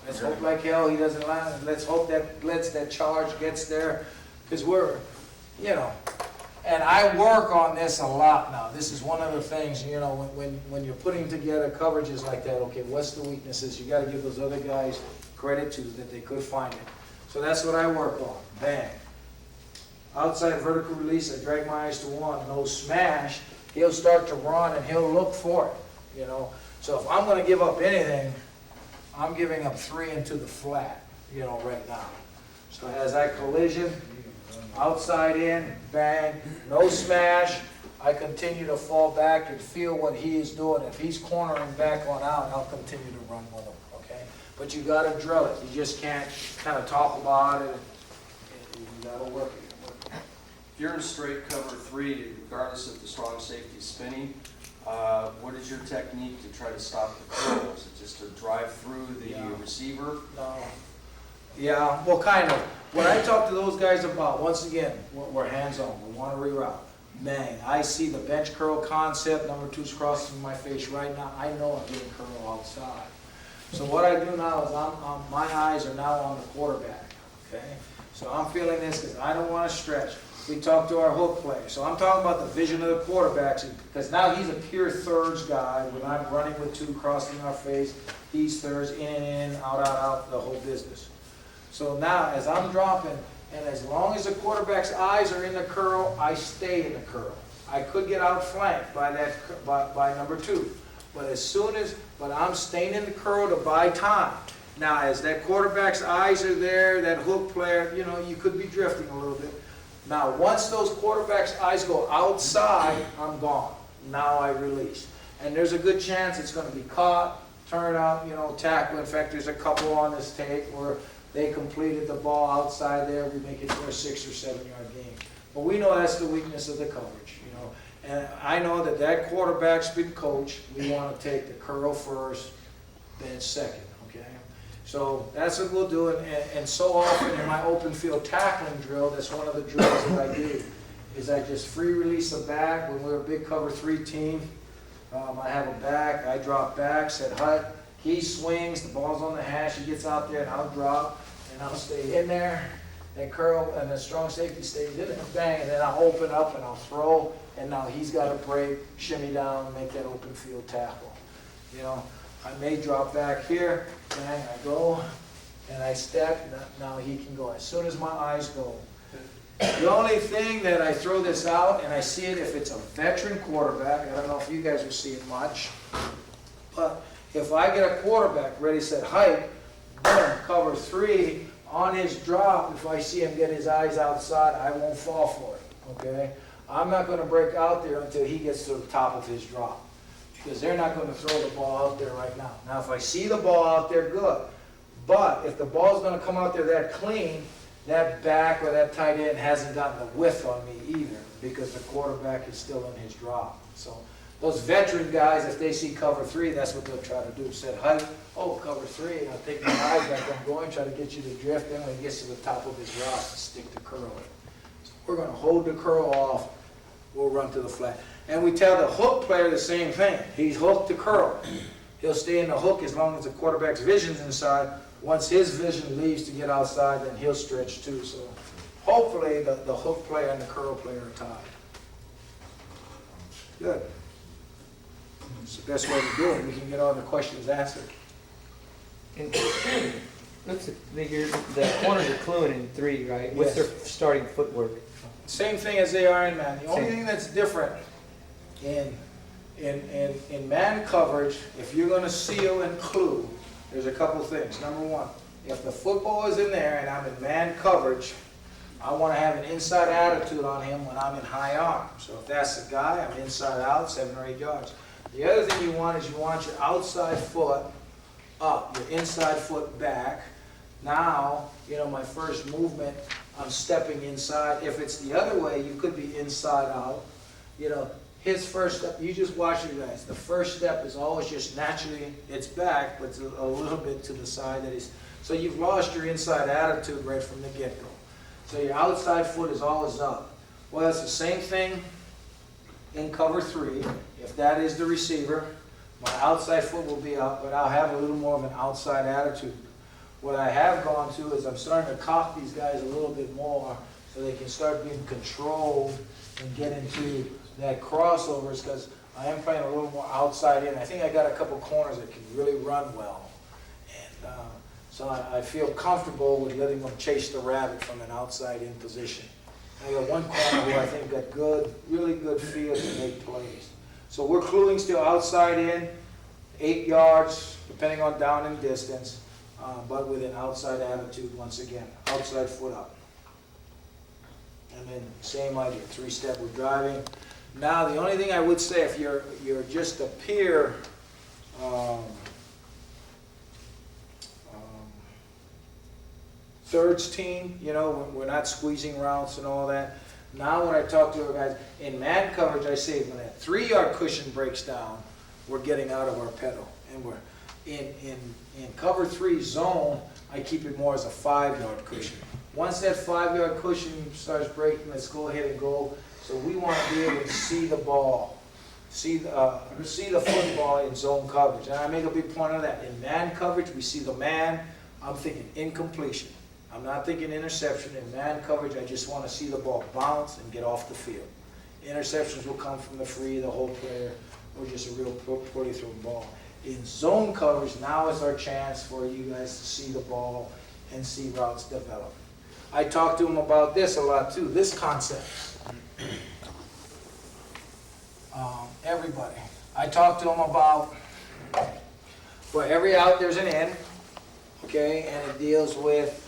let's hope like hell he doesn't land. Let's hope that charge gets there. Because and I work on this a lot now. This is one of the things, when you're putting together coverages like that, okay, what's the weaknesses? You gotta give those other guys credit too, that they could find it. So that's what I work on, bang. Outside vertical release, I drag my eyes to 1, no smash, he'll start to run and he'll look for it, So if I'm gonna give up anything, I'm giving up 3 into the flat, right now. So as I collision, outside in, bang, no smash, I continue to fall back and feel what he is doing. If he's cornering back on out, I'll continue to run with him, okay? But you gotta drill it. You just can't kind of talk about it. You gotta work it. If you're in straight cover 3, regardless if the strong safety is spinning, what is your technique to try to stop the curl? Is it just to drive through the receiver? No. Yeah, well, kind of. What I talk to those guys about, once again, we're hands-on. We want to reroute. Bang. I see the bench curl concept. Number 2's crossing my face right now. I know I'm getting curl outside. So what I do now is my eyes are now on the quarterback. Okay? So I'm feeling this because I don't want to stretch. We talk to our hook player. So I'm talking about the vision of the quarterbacks because now he's a pure thirds guy. When I'm running with 2 crossing our face, he's thirds, in, out, the whole business. So now, as I'm dropping, and as long as the quarterback's eyes are in the curl, I stay in the curl. I could get outflanked by number 2, but I'm staying in the curl to buy time. Now, as that quarterback's eyes are there, that hook player, you could be drifting a little bit. Now, once those quarterbacks' eyes go outside, I'm gone. Now I release, and there's a good chance it's going to be caught, turn out, tackle. In fact, there's a couple on this tape where they completed the ball outside there. We make it for a 6 or 7 yard game. But we know that's the weakness of the coverage, And I know that quarterback's been coached. We want to take the curl first, then second, okay? So that's what we'll do. And so often in my open field tackling drill, that's one of the drills that I do, is I just free release the back. When we're a big cover 3 team, I have a back. I drop back, set hut. He swings, the ball's on the hash, he gets out there, and I'll drop, and I'll stay in there, and curl, and the strong safety stays in there, bang, and then I'll open up and I'll throw, and now he's got to break, shimmy down, make that open field tackle. I may drop back here, bang, I go, and I step, now he can go. As soon as my eyes go. The only thing that I throw this out, and I see it if it's a veteran quarterback, I don't know if you guys will see it much, but if I get a quarterback ready, set, hike, boom, cover 3, on his drop, if I see him get his eyes outside, I won't fall for it, okay? I'm not going to break out there until he gets to the top of his drop because they're not going to throw the ball out there right now. Now, if I see the ball out there, good. But if the ball's going to come out there that clean, that back or that tight end hasn't gotten the width on me either because the quarterback is still in his drop. So those veteran guys, if they see cover 3, that's what they'll try to do. Set height, cover 3, and I'll take my eyes back, I'm going, try to get you to drift. Then when he gets to the top of his rock, stick the curl in. So we're going to hold the curl off, we'll run to the flat. And we tell the hook player the same thing. He's hooked to curl. He'll stay in the hook as long as the quarterback's vision's inside. once his vision leaves to get outside, then he'll stretch too. So hopefully the hook player and the curl player are tied. Good. It's the best way to do it. We can get all the questions answered. And looks like the corners are cluing in 3, right? What's their starting footwork? Same thing as they are in man. The only Same. thing that's different in man coverage, if you're going to seal and clue, there's a couple things. Number one, if the football is in there and I'm in man coverage, I want to have an inside attitude on him when I'm in high arm. So if that's the guy, I'm inside out 7 or 8 yards. The other thing you want is you want your outside foot up, your inside foot back. Now, my first movement, I'm stepping inside. If it's the other way, you could be inside out. His first step, you just watch it, guys. The first step is always just naturally, it's back, but it's a little bit to the side that is. So you've lost your inside attitude right from the get-go. So your outside foot is always up. Well, it's the same thing in cover 3. If that is the receiver, my outside foot will be up, but I'll have a little more of an outside attitude. What I have gone to is I'm starting to cock these guys a little bit more so they can start being controlled and get into that crossovers, because I am playing a little more outside in. I think I got a couple corners that can really run well. And so I feel comfortable with letting them chase the rabbit from an outside in position. I got one corner who I think got good, really good feel to make plays. So we're cluing still outside in, 8 yards, depending on down and distance, but with an outside attitude once again, outside foot up. And then same idea, 3-step, we're driving. Now the only thing I would say, if you're just a peer thirds team, we're not squeezing routes and all that. Now when I talk to our guys, in man coverage, I say when that 3-yard cushion breaks down, we're getting out of our pedal. And we're in cover 3 zone, I keep it more as a 5-yard cushion. Once that 5-yard cushion starts breaking, let's go ahead and go. So we want to be able to see the ball, see the football in zone coverage. And I make a big point of that. In man coverage, we see the man. I'm thinking incompletion. I'm not thinking interception. In man coverage, I just want to see the ball bounce and get off the field. Interceptions will come from the free, the whole player, or just a real poorly thrown ball. In zone coverage, now is our chance for you guys to see the ball and see routes develop. I talk to them about this a lot too, this concept. Everybody. I talk to them about, for every out there's an in, okay, and it deals with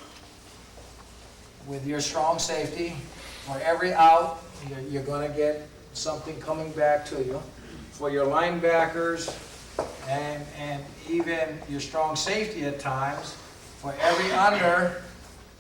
your strong safety. For every out, you're going to get something coming back to you. For your linebackers and even your strong safety at times, for every under,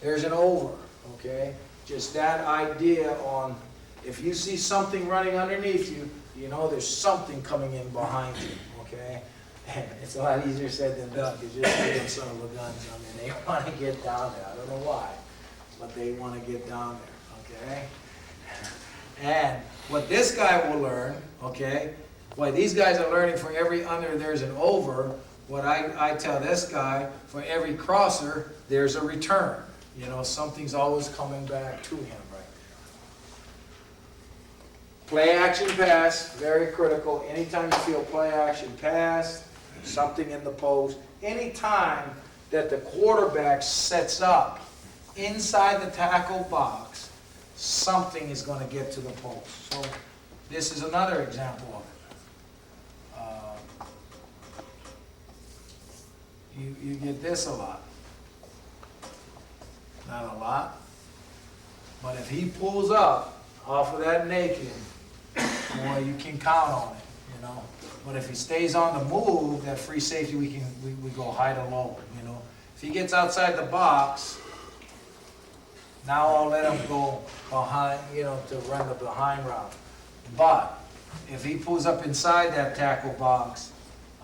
there's an over, okay? Just that idea on, if you see something running underneath you, you know there's something coming in behind you, okay? And it's a lot easier said than done, because you're seeing some of the guns, I mean, they want to get down there. I don't know why, but they want to get down there, okay? And what this guy will learn, okay, what these guys are learning, for every under there's an over, what I tell this guy, for every crosser, there's a return. Something's always coming back to him right there. Play action pass, very critical. Anytime you feel play action pass, something in the post, anytime that the quarterback sets up inside the tackle box, something is going to get to the post. So this is another example of it. You get this a lot. Not a lot, but if he pulls up off of that naked, boy, you can count on it, But if he stays on the move, that free safety, we go high to low, If he gets outside the box, now I'll let him go behind, to run the behind route. But if he pulls up inside that tackle box,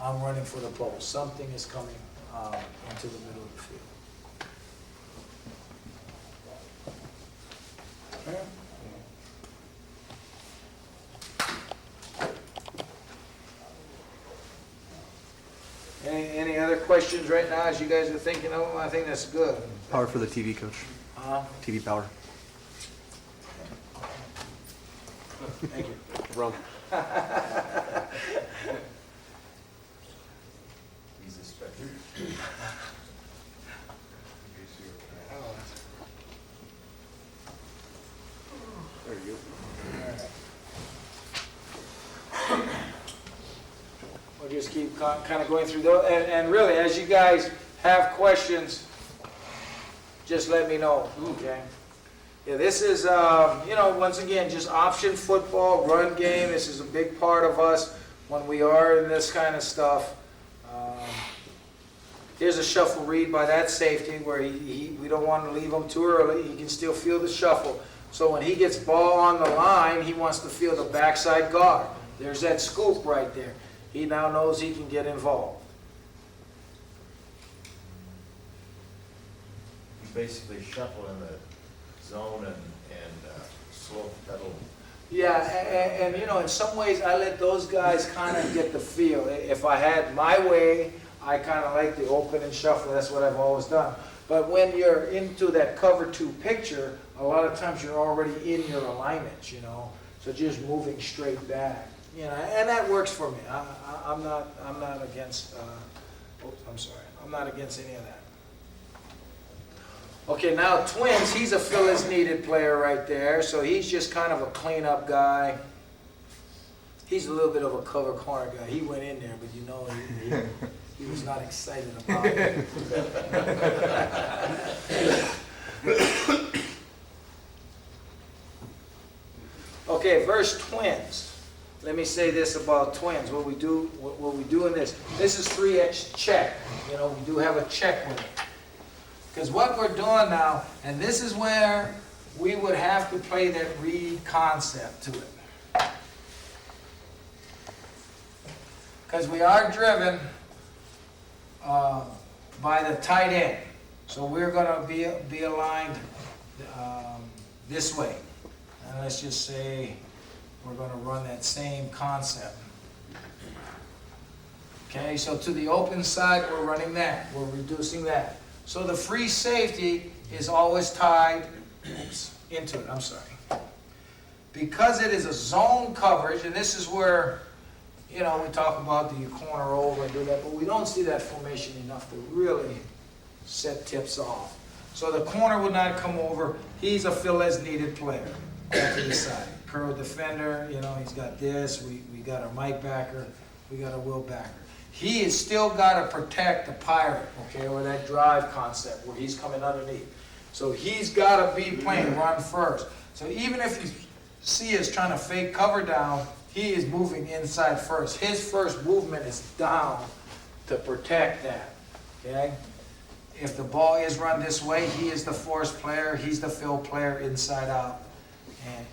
I'm running for the post. Something is coming into the middle of the field. Any other questions? questions right now as you guys are thinking of them? I think that's good. Power for the TV, coach. TV power. Thank you. Wrong. He's a special. There you go. We'll just keep kind of going through those, and really, as you guys have questions, just let me know, okay? Yeah, this is, once again, just option football, run game. This is a big part of us when we are in this kind of stuff. Here's a shuffle read by that safety where we don't want to leave him too early. He can still feel the shuffle. So when he gets ball on the line, he wants to feel the backside guard. There's that scoop right there. He now knows he can get involved. You basically shuffle in the zone and slow pedal. Yeah, and in some ways, I let those guys kind of get the feel. If I had my way, I kind of like the open and shuffle. That's what I've always done. But when you're into that cover 2 picture, a lot of times you're already in your alignments, So just moving straight back, and that works for me. I'm not against. I'm not against any of that. Okay, now Twins, he's a fill as needed player right there. So he's just kind of a cleanup guy. He's a little bit of a cover corner guy. He went in there, but he was not excited about it. Okay, verse Twins. Let me say this about Twins. What we do in this. This is 3X check. We do have a check with it. Because what we're doing now, and this is where we would have to play that read concept to it. Because we are driven by the tight end. So we're going to be aligned this way. And let's just say we're going to run that same concept. Okay, so to the open side, we're running that. We're reducing that. So the free safety is always tied into it. I'm sorry. Because it is a zone coverage, and this is where, we talk about the corner over and do that, but we don't see that formation enough to really set tips off. So the corner would not come over. He's a fill as needed player. Back to the side. Curl defender, he's got this. We got a Mike backer. We got a Will backer. He has still got to protect the pirate, okay, or that drive concept where he's coming underneath. So he's got to be playing run first. So even if you see us trying to fake cover down, he is moving inside first. His first movement is down to protect that, okay? If the ball is run this way, he is the force player. He's the fill player inside out. And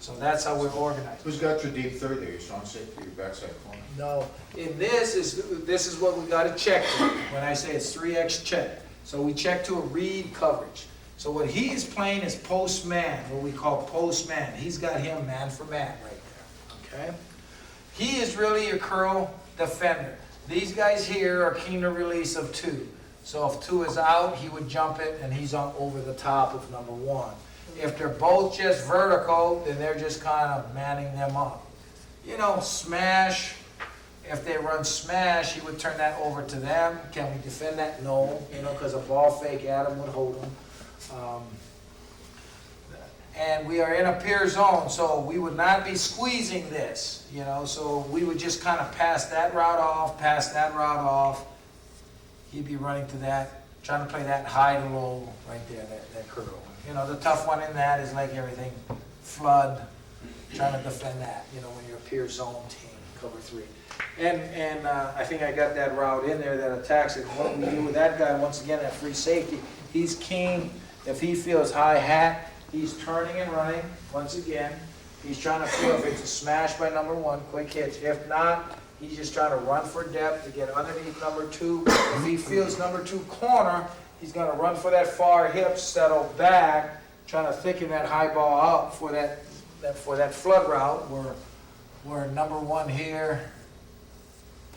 so that's how we're organized. Who's got your deep third there, your strong safety, your backside corner? No, in this is what we got to check to. When I say it's 3X check. So we check to a read coverage. So what he is playing is post man, what we call post man. He's got him man for man right there, okay? He is really your curl defender. These guys here are keener release of 2. So if 2 is out, he would jump it and he's on over the top of number 1. If they're both just vertical, then they're just kind of manning them up. Smash. If they run smash, he would turn that over to them. Can we defend that? No, because a ball fake Adam would hold them. And we are in a peer zone, so we would not be squeezing this, so we would just kind of pass that route off. He'd be running to that, trying to play that high to low right there, that curl. The tough one in that is like everything, flood, trying to defend that, when you're a peer zone team, cover 3. And I think I got that route in there that attacks it. What we do with that guy, once again, that free safety, he's king. If he feels high hat, he's turning and running, once again. He's trying to feel if it's a smash by number 1, quick hitch. If not, he's just trying to run for depth to get underneath number 2. If he feels number 2 corner, he's going to run for that far hip, settle back, trying to thicken that high ball out for that flood route where number 1 here,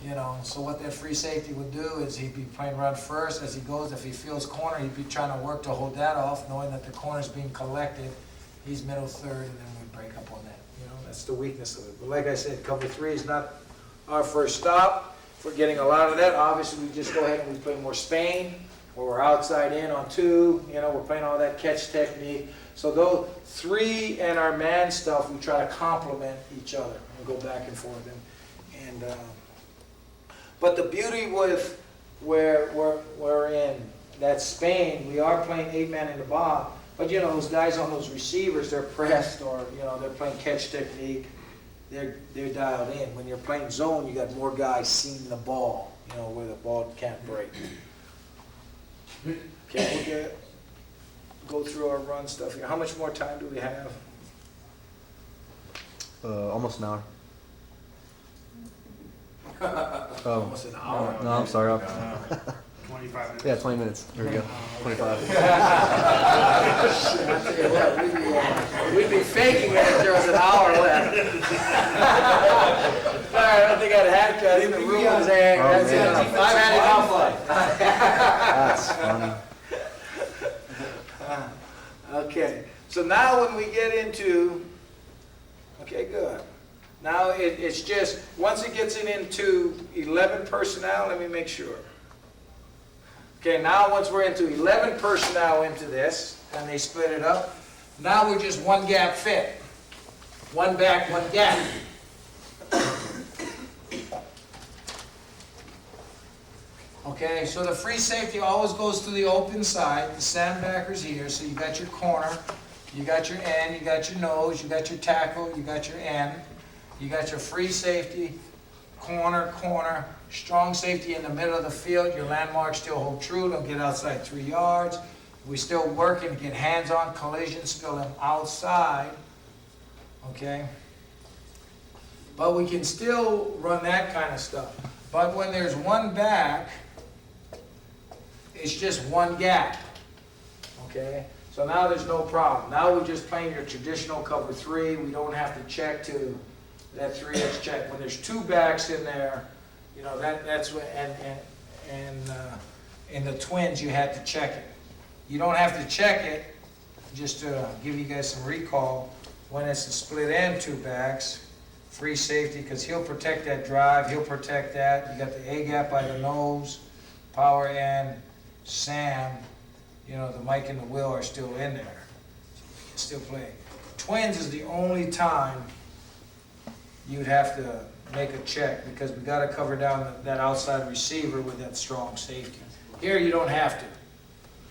You know, so what that free safety would do is he'd be playing run first. As he goes, if he feels corner, he'd be trying to work to hold that off, knowing that the corner's being collected. He's middle third, and then we break up on that. You know, that's the weakness of it. But like I said, cover three is not our first stop. If we're getting a lot of that, obviously we just go ahead and we play more Spain, or we're outside in on two. You know, we're playing all that catch technique. So those three and our man stuff, we try to complement each other and go back and forth. But the beauty with where we're in that Spain, we are playing 8-man in the box. But you know, those guys on those receivers, they're pressed, or you know, they're playing catch technique. They're dialed in. When you're playing zone, you got more guys seeing the ball. You know, where the ball can't break. Okay, we'll go through our run stuff here. How much more time do we have? Almost an hour. Oh, Almost an hour. no, I'm sorry. 25 minutes. Yeah, 20 minutes. There we go. 25. Shit, I tell you what, we'd be faking it if there was an hour left. Sorry, I don't think I'd had to. I think the room was there. Oh, That's man. enough. I've had enough That's funny. Okay, so now when we get into, okay, good. Now it's just, once it gets into 11 personnel, let me make sure. Okay, now once we're into 11 personnel into this, and they split it up, now we're just one gap fit. One back, one gap. Okay, so the free safety always goes to the open side. The sandbagger's here, so you got your corner, you got your end, you got your nose, you got your tackle, you got your end, you got your free safety, corner, strong safety in the middle of the field. Your landmarks still hold true, don't get outside 3 yards. We still working to get hands-on collisions, still them outside, okay? But we can still run that kind of stuff. But when there's one back, it's just one gap, okay? So now there's no problem. Now we're just playing your traditional cover three. We don't have to check to that 3X check. When there's two backs in there, you know, that's what, and in the twins, you had to check it. You don't have to check it, just to give you guys some recall, when it's a split end two backs, free safety, because he'll protect that drive, he'll protect that. You got the A gap by the nose, power end, Sam, you know, the Mike and the Will are still in there. Still playing. Twins is the only time you'd have to make a check, because we got to cover down that outside receiver with that strong safety. Here you don't have to.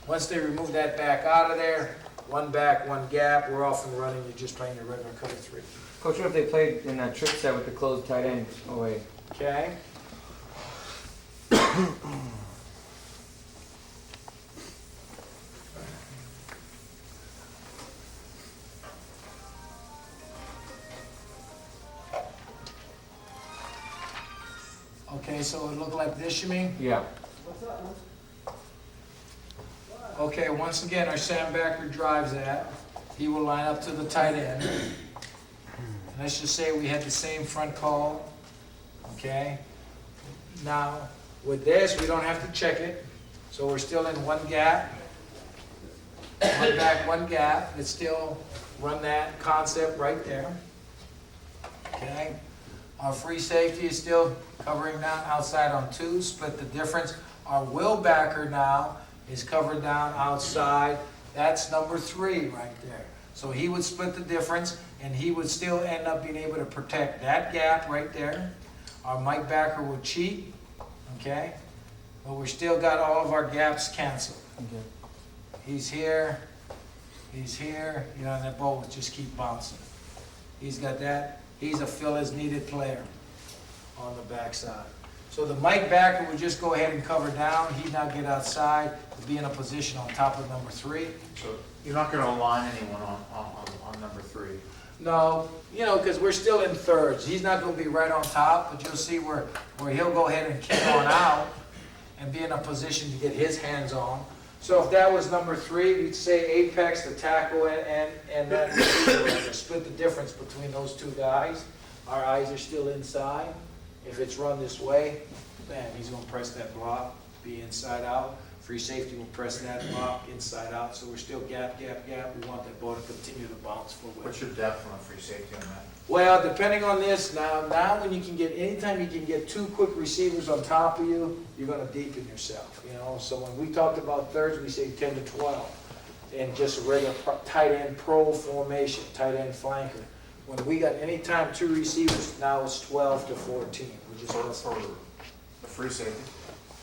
Once they remove that back out of there, one back, one gap, we're off and running. You're just playing your regular cover three. Coach, what if they played in that trick set with the closed tight end away? Okay? Okay, so it looked like this, you mean? Yeah. Okay, once again, our sandbagger drives that. He will line up to the tight end. Let's just say we had the same front call, okay? Now, with this, we don't have to check it, so we're still in one gap. One back, one gap. Let's still run that concept right there, okay? Our free safety is still covering down outside on two, split the difference. Our will backer now is covered down outside. That's number 3 right there. So he would split the difference, and he would still end up being able to protect that gap right there. Our Mike backer would cheat, okay? But we still got all of our gaps canceled. Okay. He's here, you know, and that ball would just keep bouncing. He's got that. He's a fill as needed player on the backside. So the Mike backer would just go ahead and cover down. He'd now get outside to be in a position on top of number 3. So you're not gonna align anyone on number 3? No, you know, because we're still in thirds. He's not going to be right on top, but you'll see where he'll go ahead and kick on out and be in a position to get his hands on. So if that was number 3, we'd say apex, the tackle, and that receiver, split the difference between those two guys. Our eyes are still inside. If it's run this way, bam, he's gonna press that block, be inside out. Free safety will press that block inside out, so we're still gap, gap, gap. We want that ball to continue to bounce forward. What's your depth on a free safety on that? Well, depending on this, now when you can get, anytime you can get two quick receivers on top of you, you're gonna deepen yourself, you know? So when we talked about thirds, we say 10 to 12, and just a regular tight end pro formation, tight end flanker. When we got anytime two receivers, now it's 12 to 14. We just For the free safety?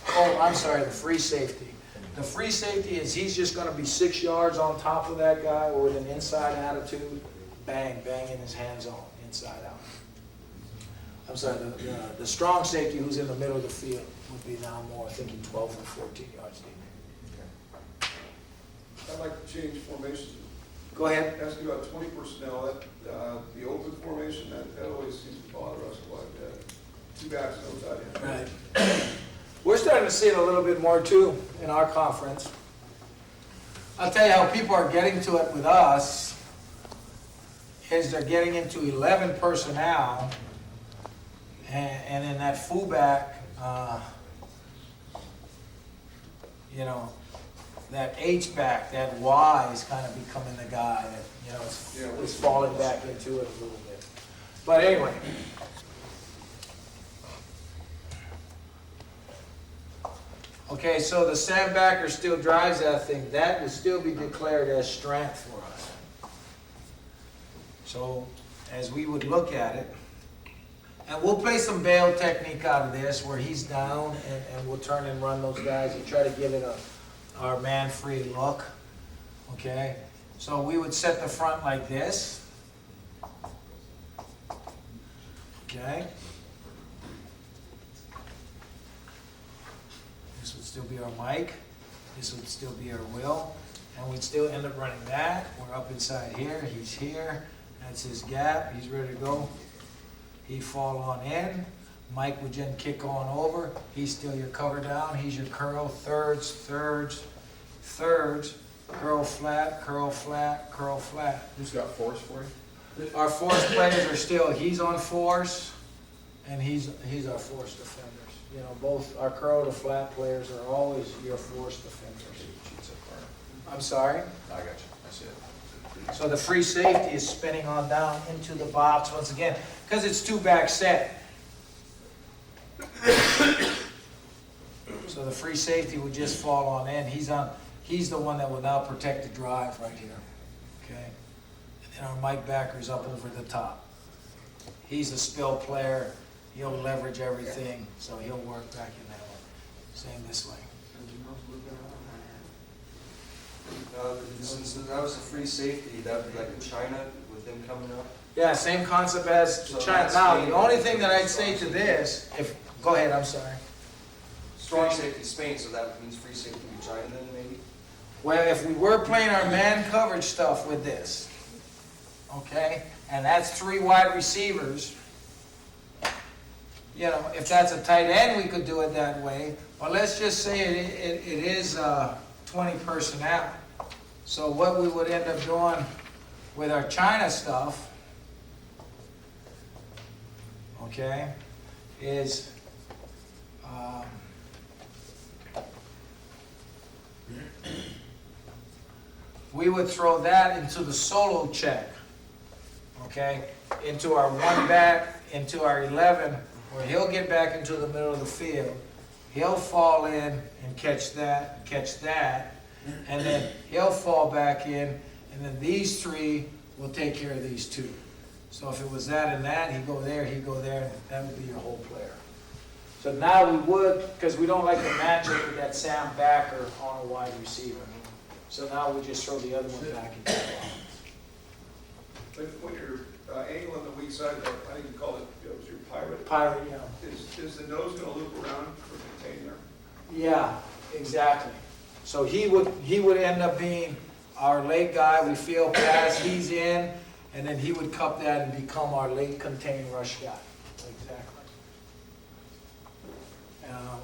Oh, I'm sorry, the free safety. The free safety is he's just gonna be 6 yards on top of that guy with an inside attitude, bang, banging his hands on, inside out. I'm sorry, the strong safety who's in the middle of the field would be now more thinking 12 or 14 yards deep. I'd like to change formations. Go ahead. Ask you about 20 personnel, that, the open formation, that always seems to bother us quite a bit. Two backs, no tight end. Right. We're starting to see it a little bit more too in our conference. I'll tell you how people are getting to it with us is they're getting into 11 personnel, and in that fullback, you know, that H-back, that Y is kind of becoming the guy that, you know, is falling back into it a little bit. But anyway. Okay, so the sandbacker still drives that thing. That would still be declared as strength for us. So, as we would look at it, and we'll play some bail technique out of this where he's down and we'll turn and run those guys and try to give it our man-free look. Okay, so we would set the front like this. Okay. This would still be our Mike. This would still be our Will. And we'd still end up running that. We're up inside here. He's here. That's his gap. He's ready to go. He'd fall on in. Mike would then kick on over. He's still your cover down. He's your curl. Thirds, thirds, thirds. Curl flat, curl flat, curl flat. Who's got force for you? Our force players are still, he's on force, and he's our force defenders. You know, both our curl to flat players are always your force defenders. I'm sorry? I got you, I see it. So the free safety is spinning on down into the box once again, because it's two back set. So the free safety would just fall on in. He's the one that will now protect the drive right here. Okay? And then our Mike backer's up over the top. He's a spill player. He'll leverage everything, so he'll work back in that way. Same this way. Since that was a free safety, that would be like in China with them coming up? Yeah, same concept as So China. that's Now, Spain. the only thing that I'd say to this, go ahead, I'm sorry. Strong safety Spain, so that means free safety in China then maybe? Well, if we were playing our man coverage stuff with this, okay, and that's 3 wide receivers, you know, if that's a tight end, we could do it that way. But let's just say it is 20 personnel. So what we would end up doing with our China stuff, okay, is we would throw that into the solo check, okay, into our 1 back, into our 11, where he'll get back into the middle of the field. He'll fall in and catch that, and then he'll fall back in, and then these 3 will take care of these 2. So if it was that and that, he'd go there, and that would be your whole player. So now we would, because we don't like to match it with that Sam backer on a wide receiver. So now we just throw the other one back into the box. When you're angling the weak side, I think you call it, your pirate. Pirate, you know. Is the nose gonna loop around for container? Yeah, exactly. So he would end up being our late guy. We feel pass, he's in, and then he would cup that and become our late contain rush guy. Exactly.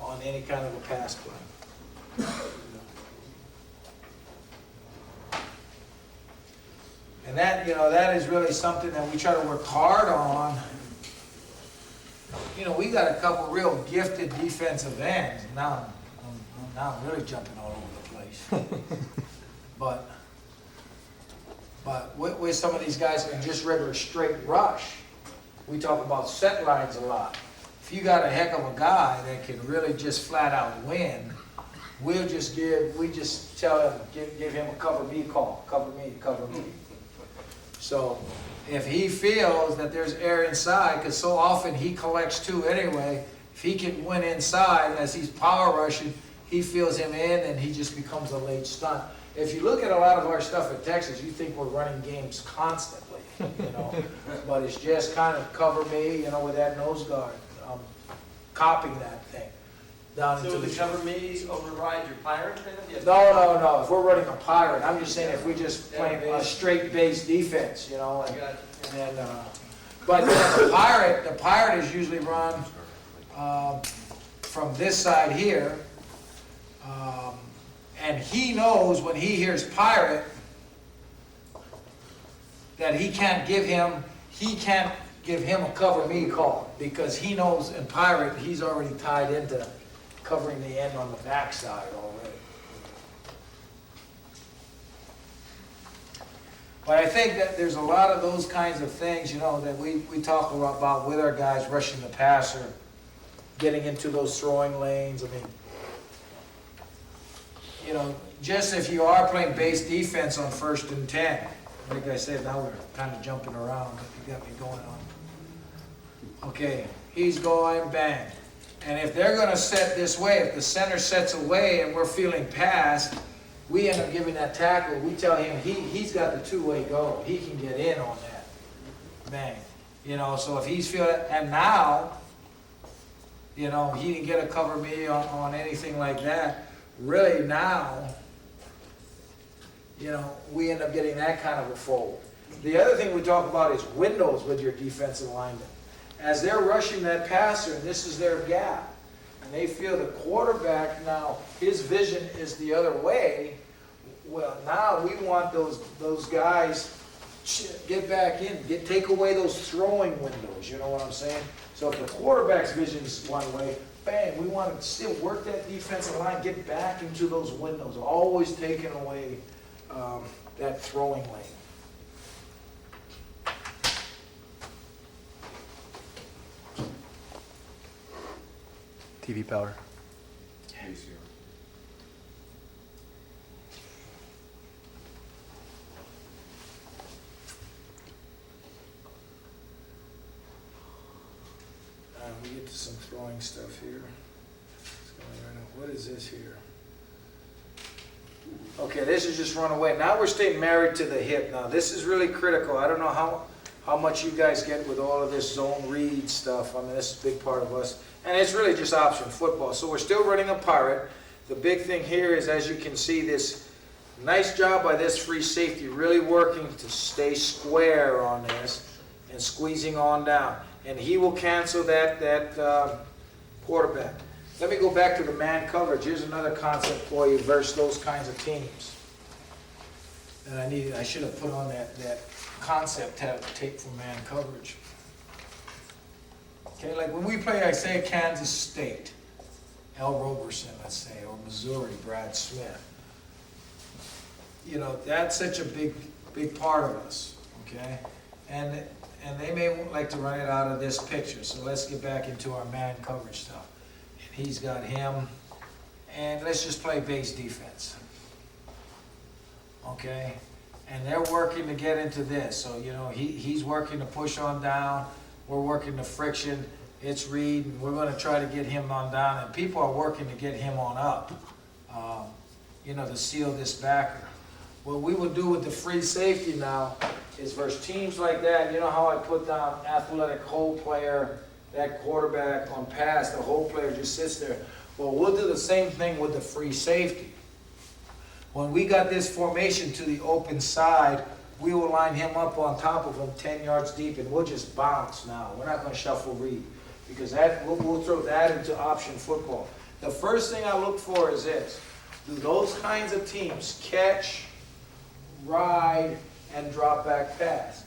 On any kind of a pass play. And that, you know, that is really something that we try to work hard on you know, we got a couple real gifted defensive ends. Now I'm really jumping all over the place. But with some of these guys in just regular straight rush, we talk about set lines a lot. If you got a heck of a guy that can really just flat out win, we just tell him, give him a cover me call, cover me. So if he feels that there's air inside, because so often he collects two anyway, if he can win inside as he's power rushing, he feels him in and he just becomes a late stunt. If you look at a lot of our stuff at Texas, you think we're running games constantly, you know, but it's just kind of cover me, you know, with that nose guard, copying that thing down So into the the. cover me's override your pirate then? If you- No. If we're running a pirate, I'm just saying if we just playing a straight base defense, you know, I got you. and but you know, the pirate is usually run from this side here, and he knows when he hears pirate that he can't give him a cover me call, because he knows in pirate he's already tied into covering the end on the backside already. But I think that there's a lot of those kinds of things, you know, that we talk about with our guys rushing the passer, getting into those throwing lanes. I mean, you know, just if you are playing base defense on 1st and 10, like I said, now we're kind of jumping around, but you got me going on. Okay, he's going, bang. And if they're gonna set this way, if the center sets away and we're feeling pass, we end up giving that tackle. We tell him he's got the two-way go. He can get in on that. Bang. You know, so if he's feeling, and now, you know, he didn't get a cover me on anything like that. Really now, you know, we end up getting that kind of a fold. The other thing we talk about is windows with your defensive linemen. As they're rushing that passer, and this is their gap, and they feel the quarterback now, his vision is the other way, well, now we want those guys get back in, take away those throwing windows, you know what I'm saying? So if the quarterback's vision is one way, bang, we want to still work that defensive line, get back into those windows, always taking away that throwing lane. TV power. Easier. We get to some throwing stuff here. What's going on? What is this here? Okay, this is just run away. Now we're staying married to the hip. Now this is really critical. I don't know how much you guys get with all of this zone read stuff. I mean, this is a big part of us. And it's really just option football. So we're still running a pirate. The big thing here is, as you can see, this nice job by this free safety really working to stay square on this and squeezing on down. And he will cancel that quarterback. Let me go back to the man coverage. Here's another concept for you versus those kinds of teams. And I should have put on that concept tape for man coverage. Okay, like when we play, I say Kansas State, L. Roberson, let's say, or Missouri, Brad Smith. You know, that's such a big part of us, okay? And they may like to run it out of this picture, so let's get back into our man coverage stuff. And he's got him, and let's just play base defense, okay? And they're working to get into this, so you know, he's working to push on down, we're working the friction, it's read, and we're gonna try to get him on down, and people are working to get him on up, you know, to seal this backer. What we will do with the free safety now is versus teams like that, you know how I put down athletic hole player, that quarterback on pass, the hole player just sits there. Well, we'll do the same thing with the free safety. When we got this formation to the open side, we will line him up on top of him 10 yards deep, and we'll just bounce now. We're not going to shuffle read, because we'll throw that into option football. The first thing I look for is this. Do those kinds of teams catch, ride, and drop back pass?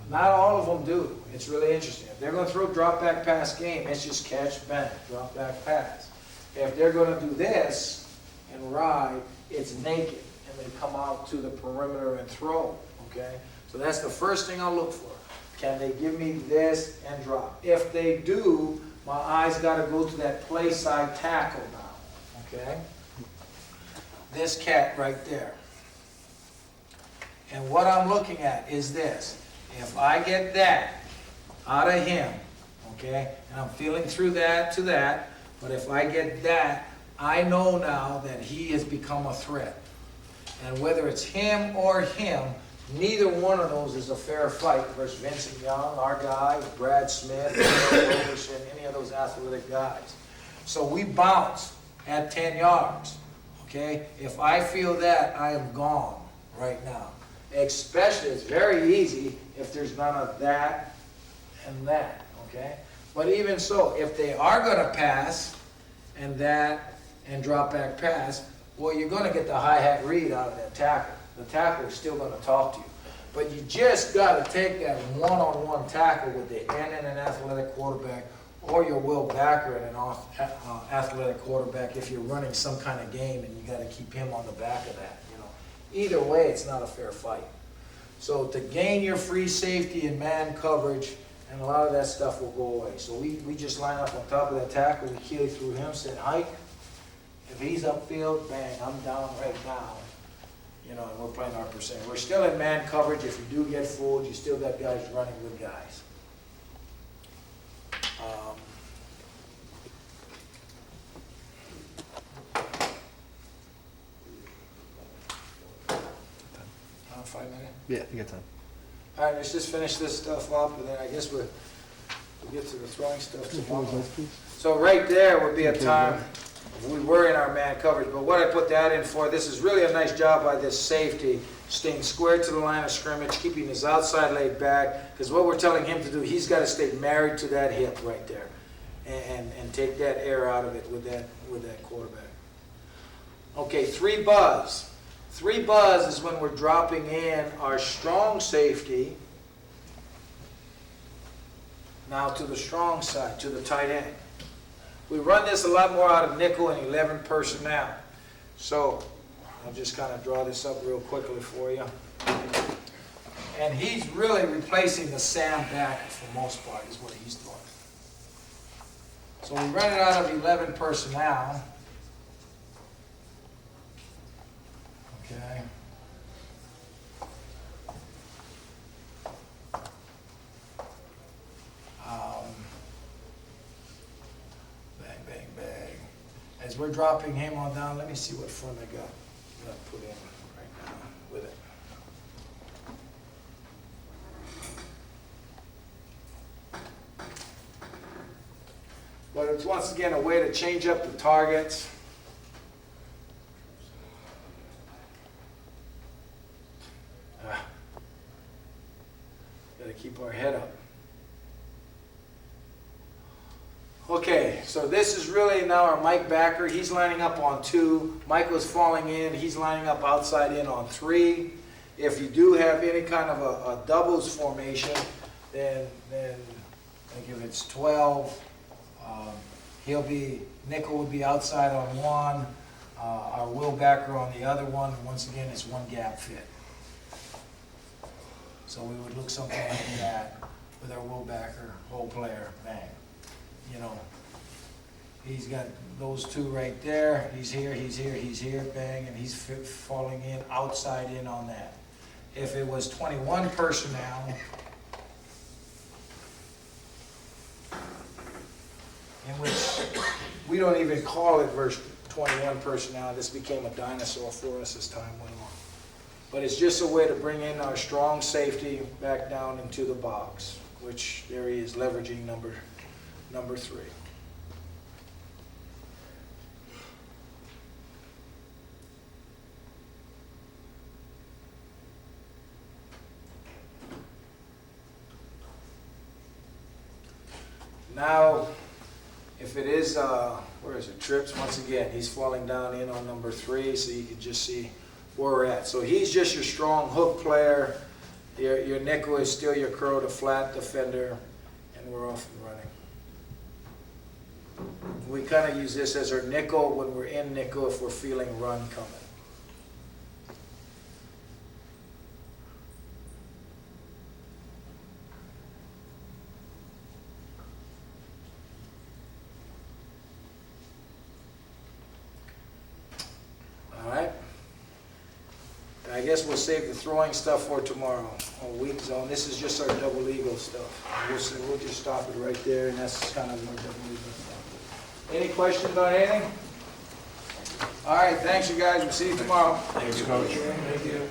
Not all of them do. It's really interesting. If they're gonna throw drop back pass game, it's just catch, bang, drop back pass. If they're gonna do this and ride, it's naked, and they come out to the perimeter and throw, okay? So that's the first thing I'll look for. Can they give me this and drop? If they do, my eyes gotta go to that play side tackle now, okay? This cat right there. And what I'm looking at is this. If I get that out of him, okay, and I'm feeling through that to that, but if I get that, I know now that he has become a threat. And whether it's him or him, neither one of those is a fair fight versus Vincent Young, our guy, Brad Smith, and any of those athletic guys. So we bounce at 10 yards, okay? If I feel that, I am gone right now. Especially, it's very easy if there's none of that and that, okay? But even so, if they are gonna pass and that and drop back pass, well, you're gonna get the hi-hat read out of that tackle. The tackle is still gonna talk to you. But you just gotta take that one-on-one tackle with the end and an athletic quarterback, or your will backer and an athletic quarterback if you're running some kind of game and you gotta keep him on the back of that, you know. Either way, it's not a fair fight. So to gain your free safety and man coverage, and a lot of that stuff will go away. So we just line up on top of that tackle, we keely through him, said hike. If he's upfield, bang, I'm down right now. You know, and we're playing our percent. We're still in man coverage. If you do get fooled, you still got guys running with guys. On 5 minutes? Yeah, you got time. All right, let's just finish this stuff up, and then I guess we'll get to the throwing stuff tomorrow. So right there would be a time we were in our man coverage, but what I put that in for, this is really a nice job by this safety, staying square to the line of scrimmage, keeping his outside leg back, because what we're telling him to do, he's got to stay married to that hip right there, and take that air out of it with that quarterback. Okay, 3 buzz. 3 buzz is when we're dropping in our strong safety now to the strong side, to the tight end. We run this a lot more out of nickel and 11 personnel. So I'll just kind of draw this up real quickly for you. And he's really replacing the Sam back for most part is what he's doing. So we run it out of 11 personnel. Okay. Bang, bang, bang. As we're dropping him on down, let me see what front I got put in right now with it. But it's once again a way to change up the targets. Got to keep our head up. Okay, so this is really now our Mike backer. He's lining up on 2. Michael's falling in. He's lining up outside in on 3. If you do have any kind of a doubles formation, then like if it's 12, nickel would be outside on 1, our will backer on the other one. Once again, it's 1 gap fit. So we would look something like that with our will backer, whole player, bang. You know, he's got those 2 right there. He's here, bang, and he's falling in, outside in on that. If it was 21 personnel, in which we don't even call it verse 21 personnel, this became a dinosaur for us as time went on. But it's just a way to bring in our strong safety back down into the box, which there he is leveraging number 3. Now, if it is, where is it, trips, once again, he's falling down in on number 3, so you can just see where we're at. So he's just your strong hook player, Your nickel is still your curl to flat defender, and we're off and running. We kind of use this as our nickel when we're in nickel if we're feeling run coming. All right. I guess we'll save the throwing stuff for tomorrow, on weak zone. This is just our double eagle stuff. We'll just stop it right there, and that's kind of our double eagle stuff. Any questions on anything? All right, thanks you guys, we'll see you tomorrow. Thanks, Coach. Thank you.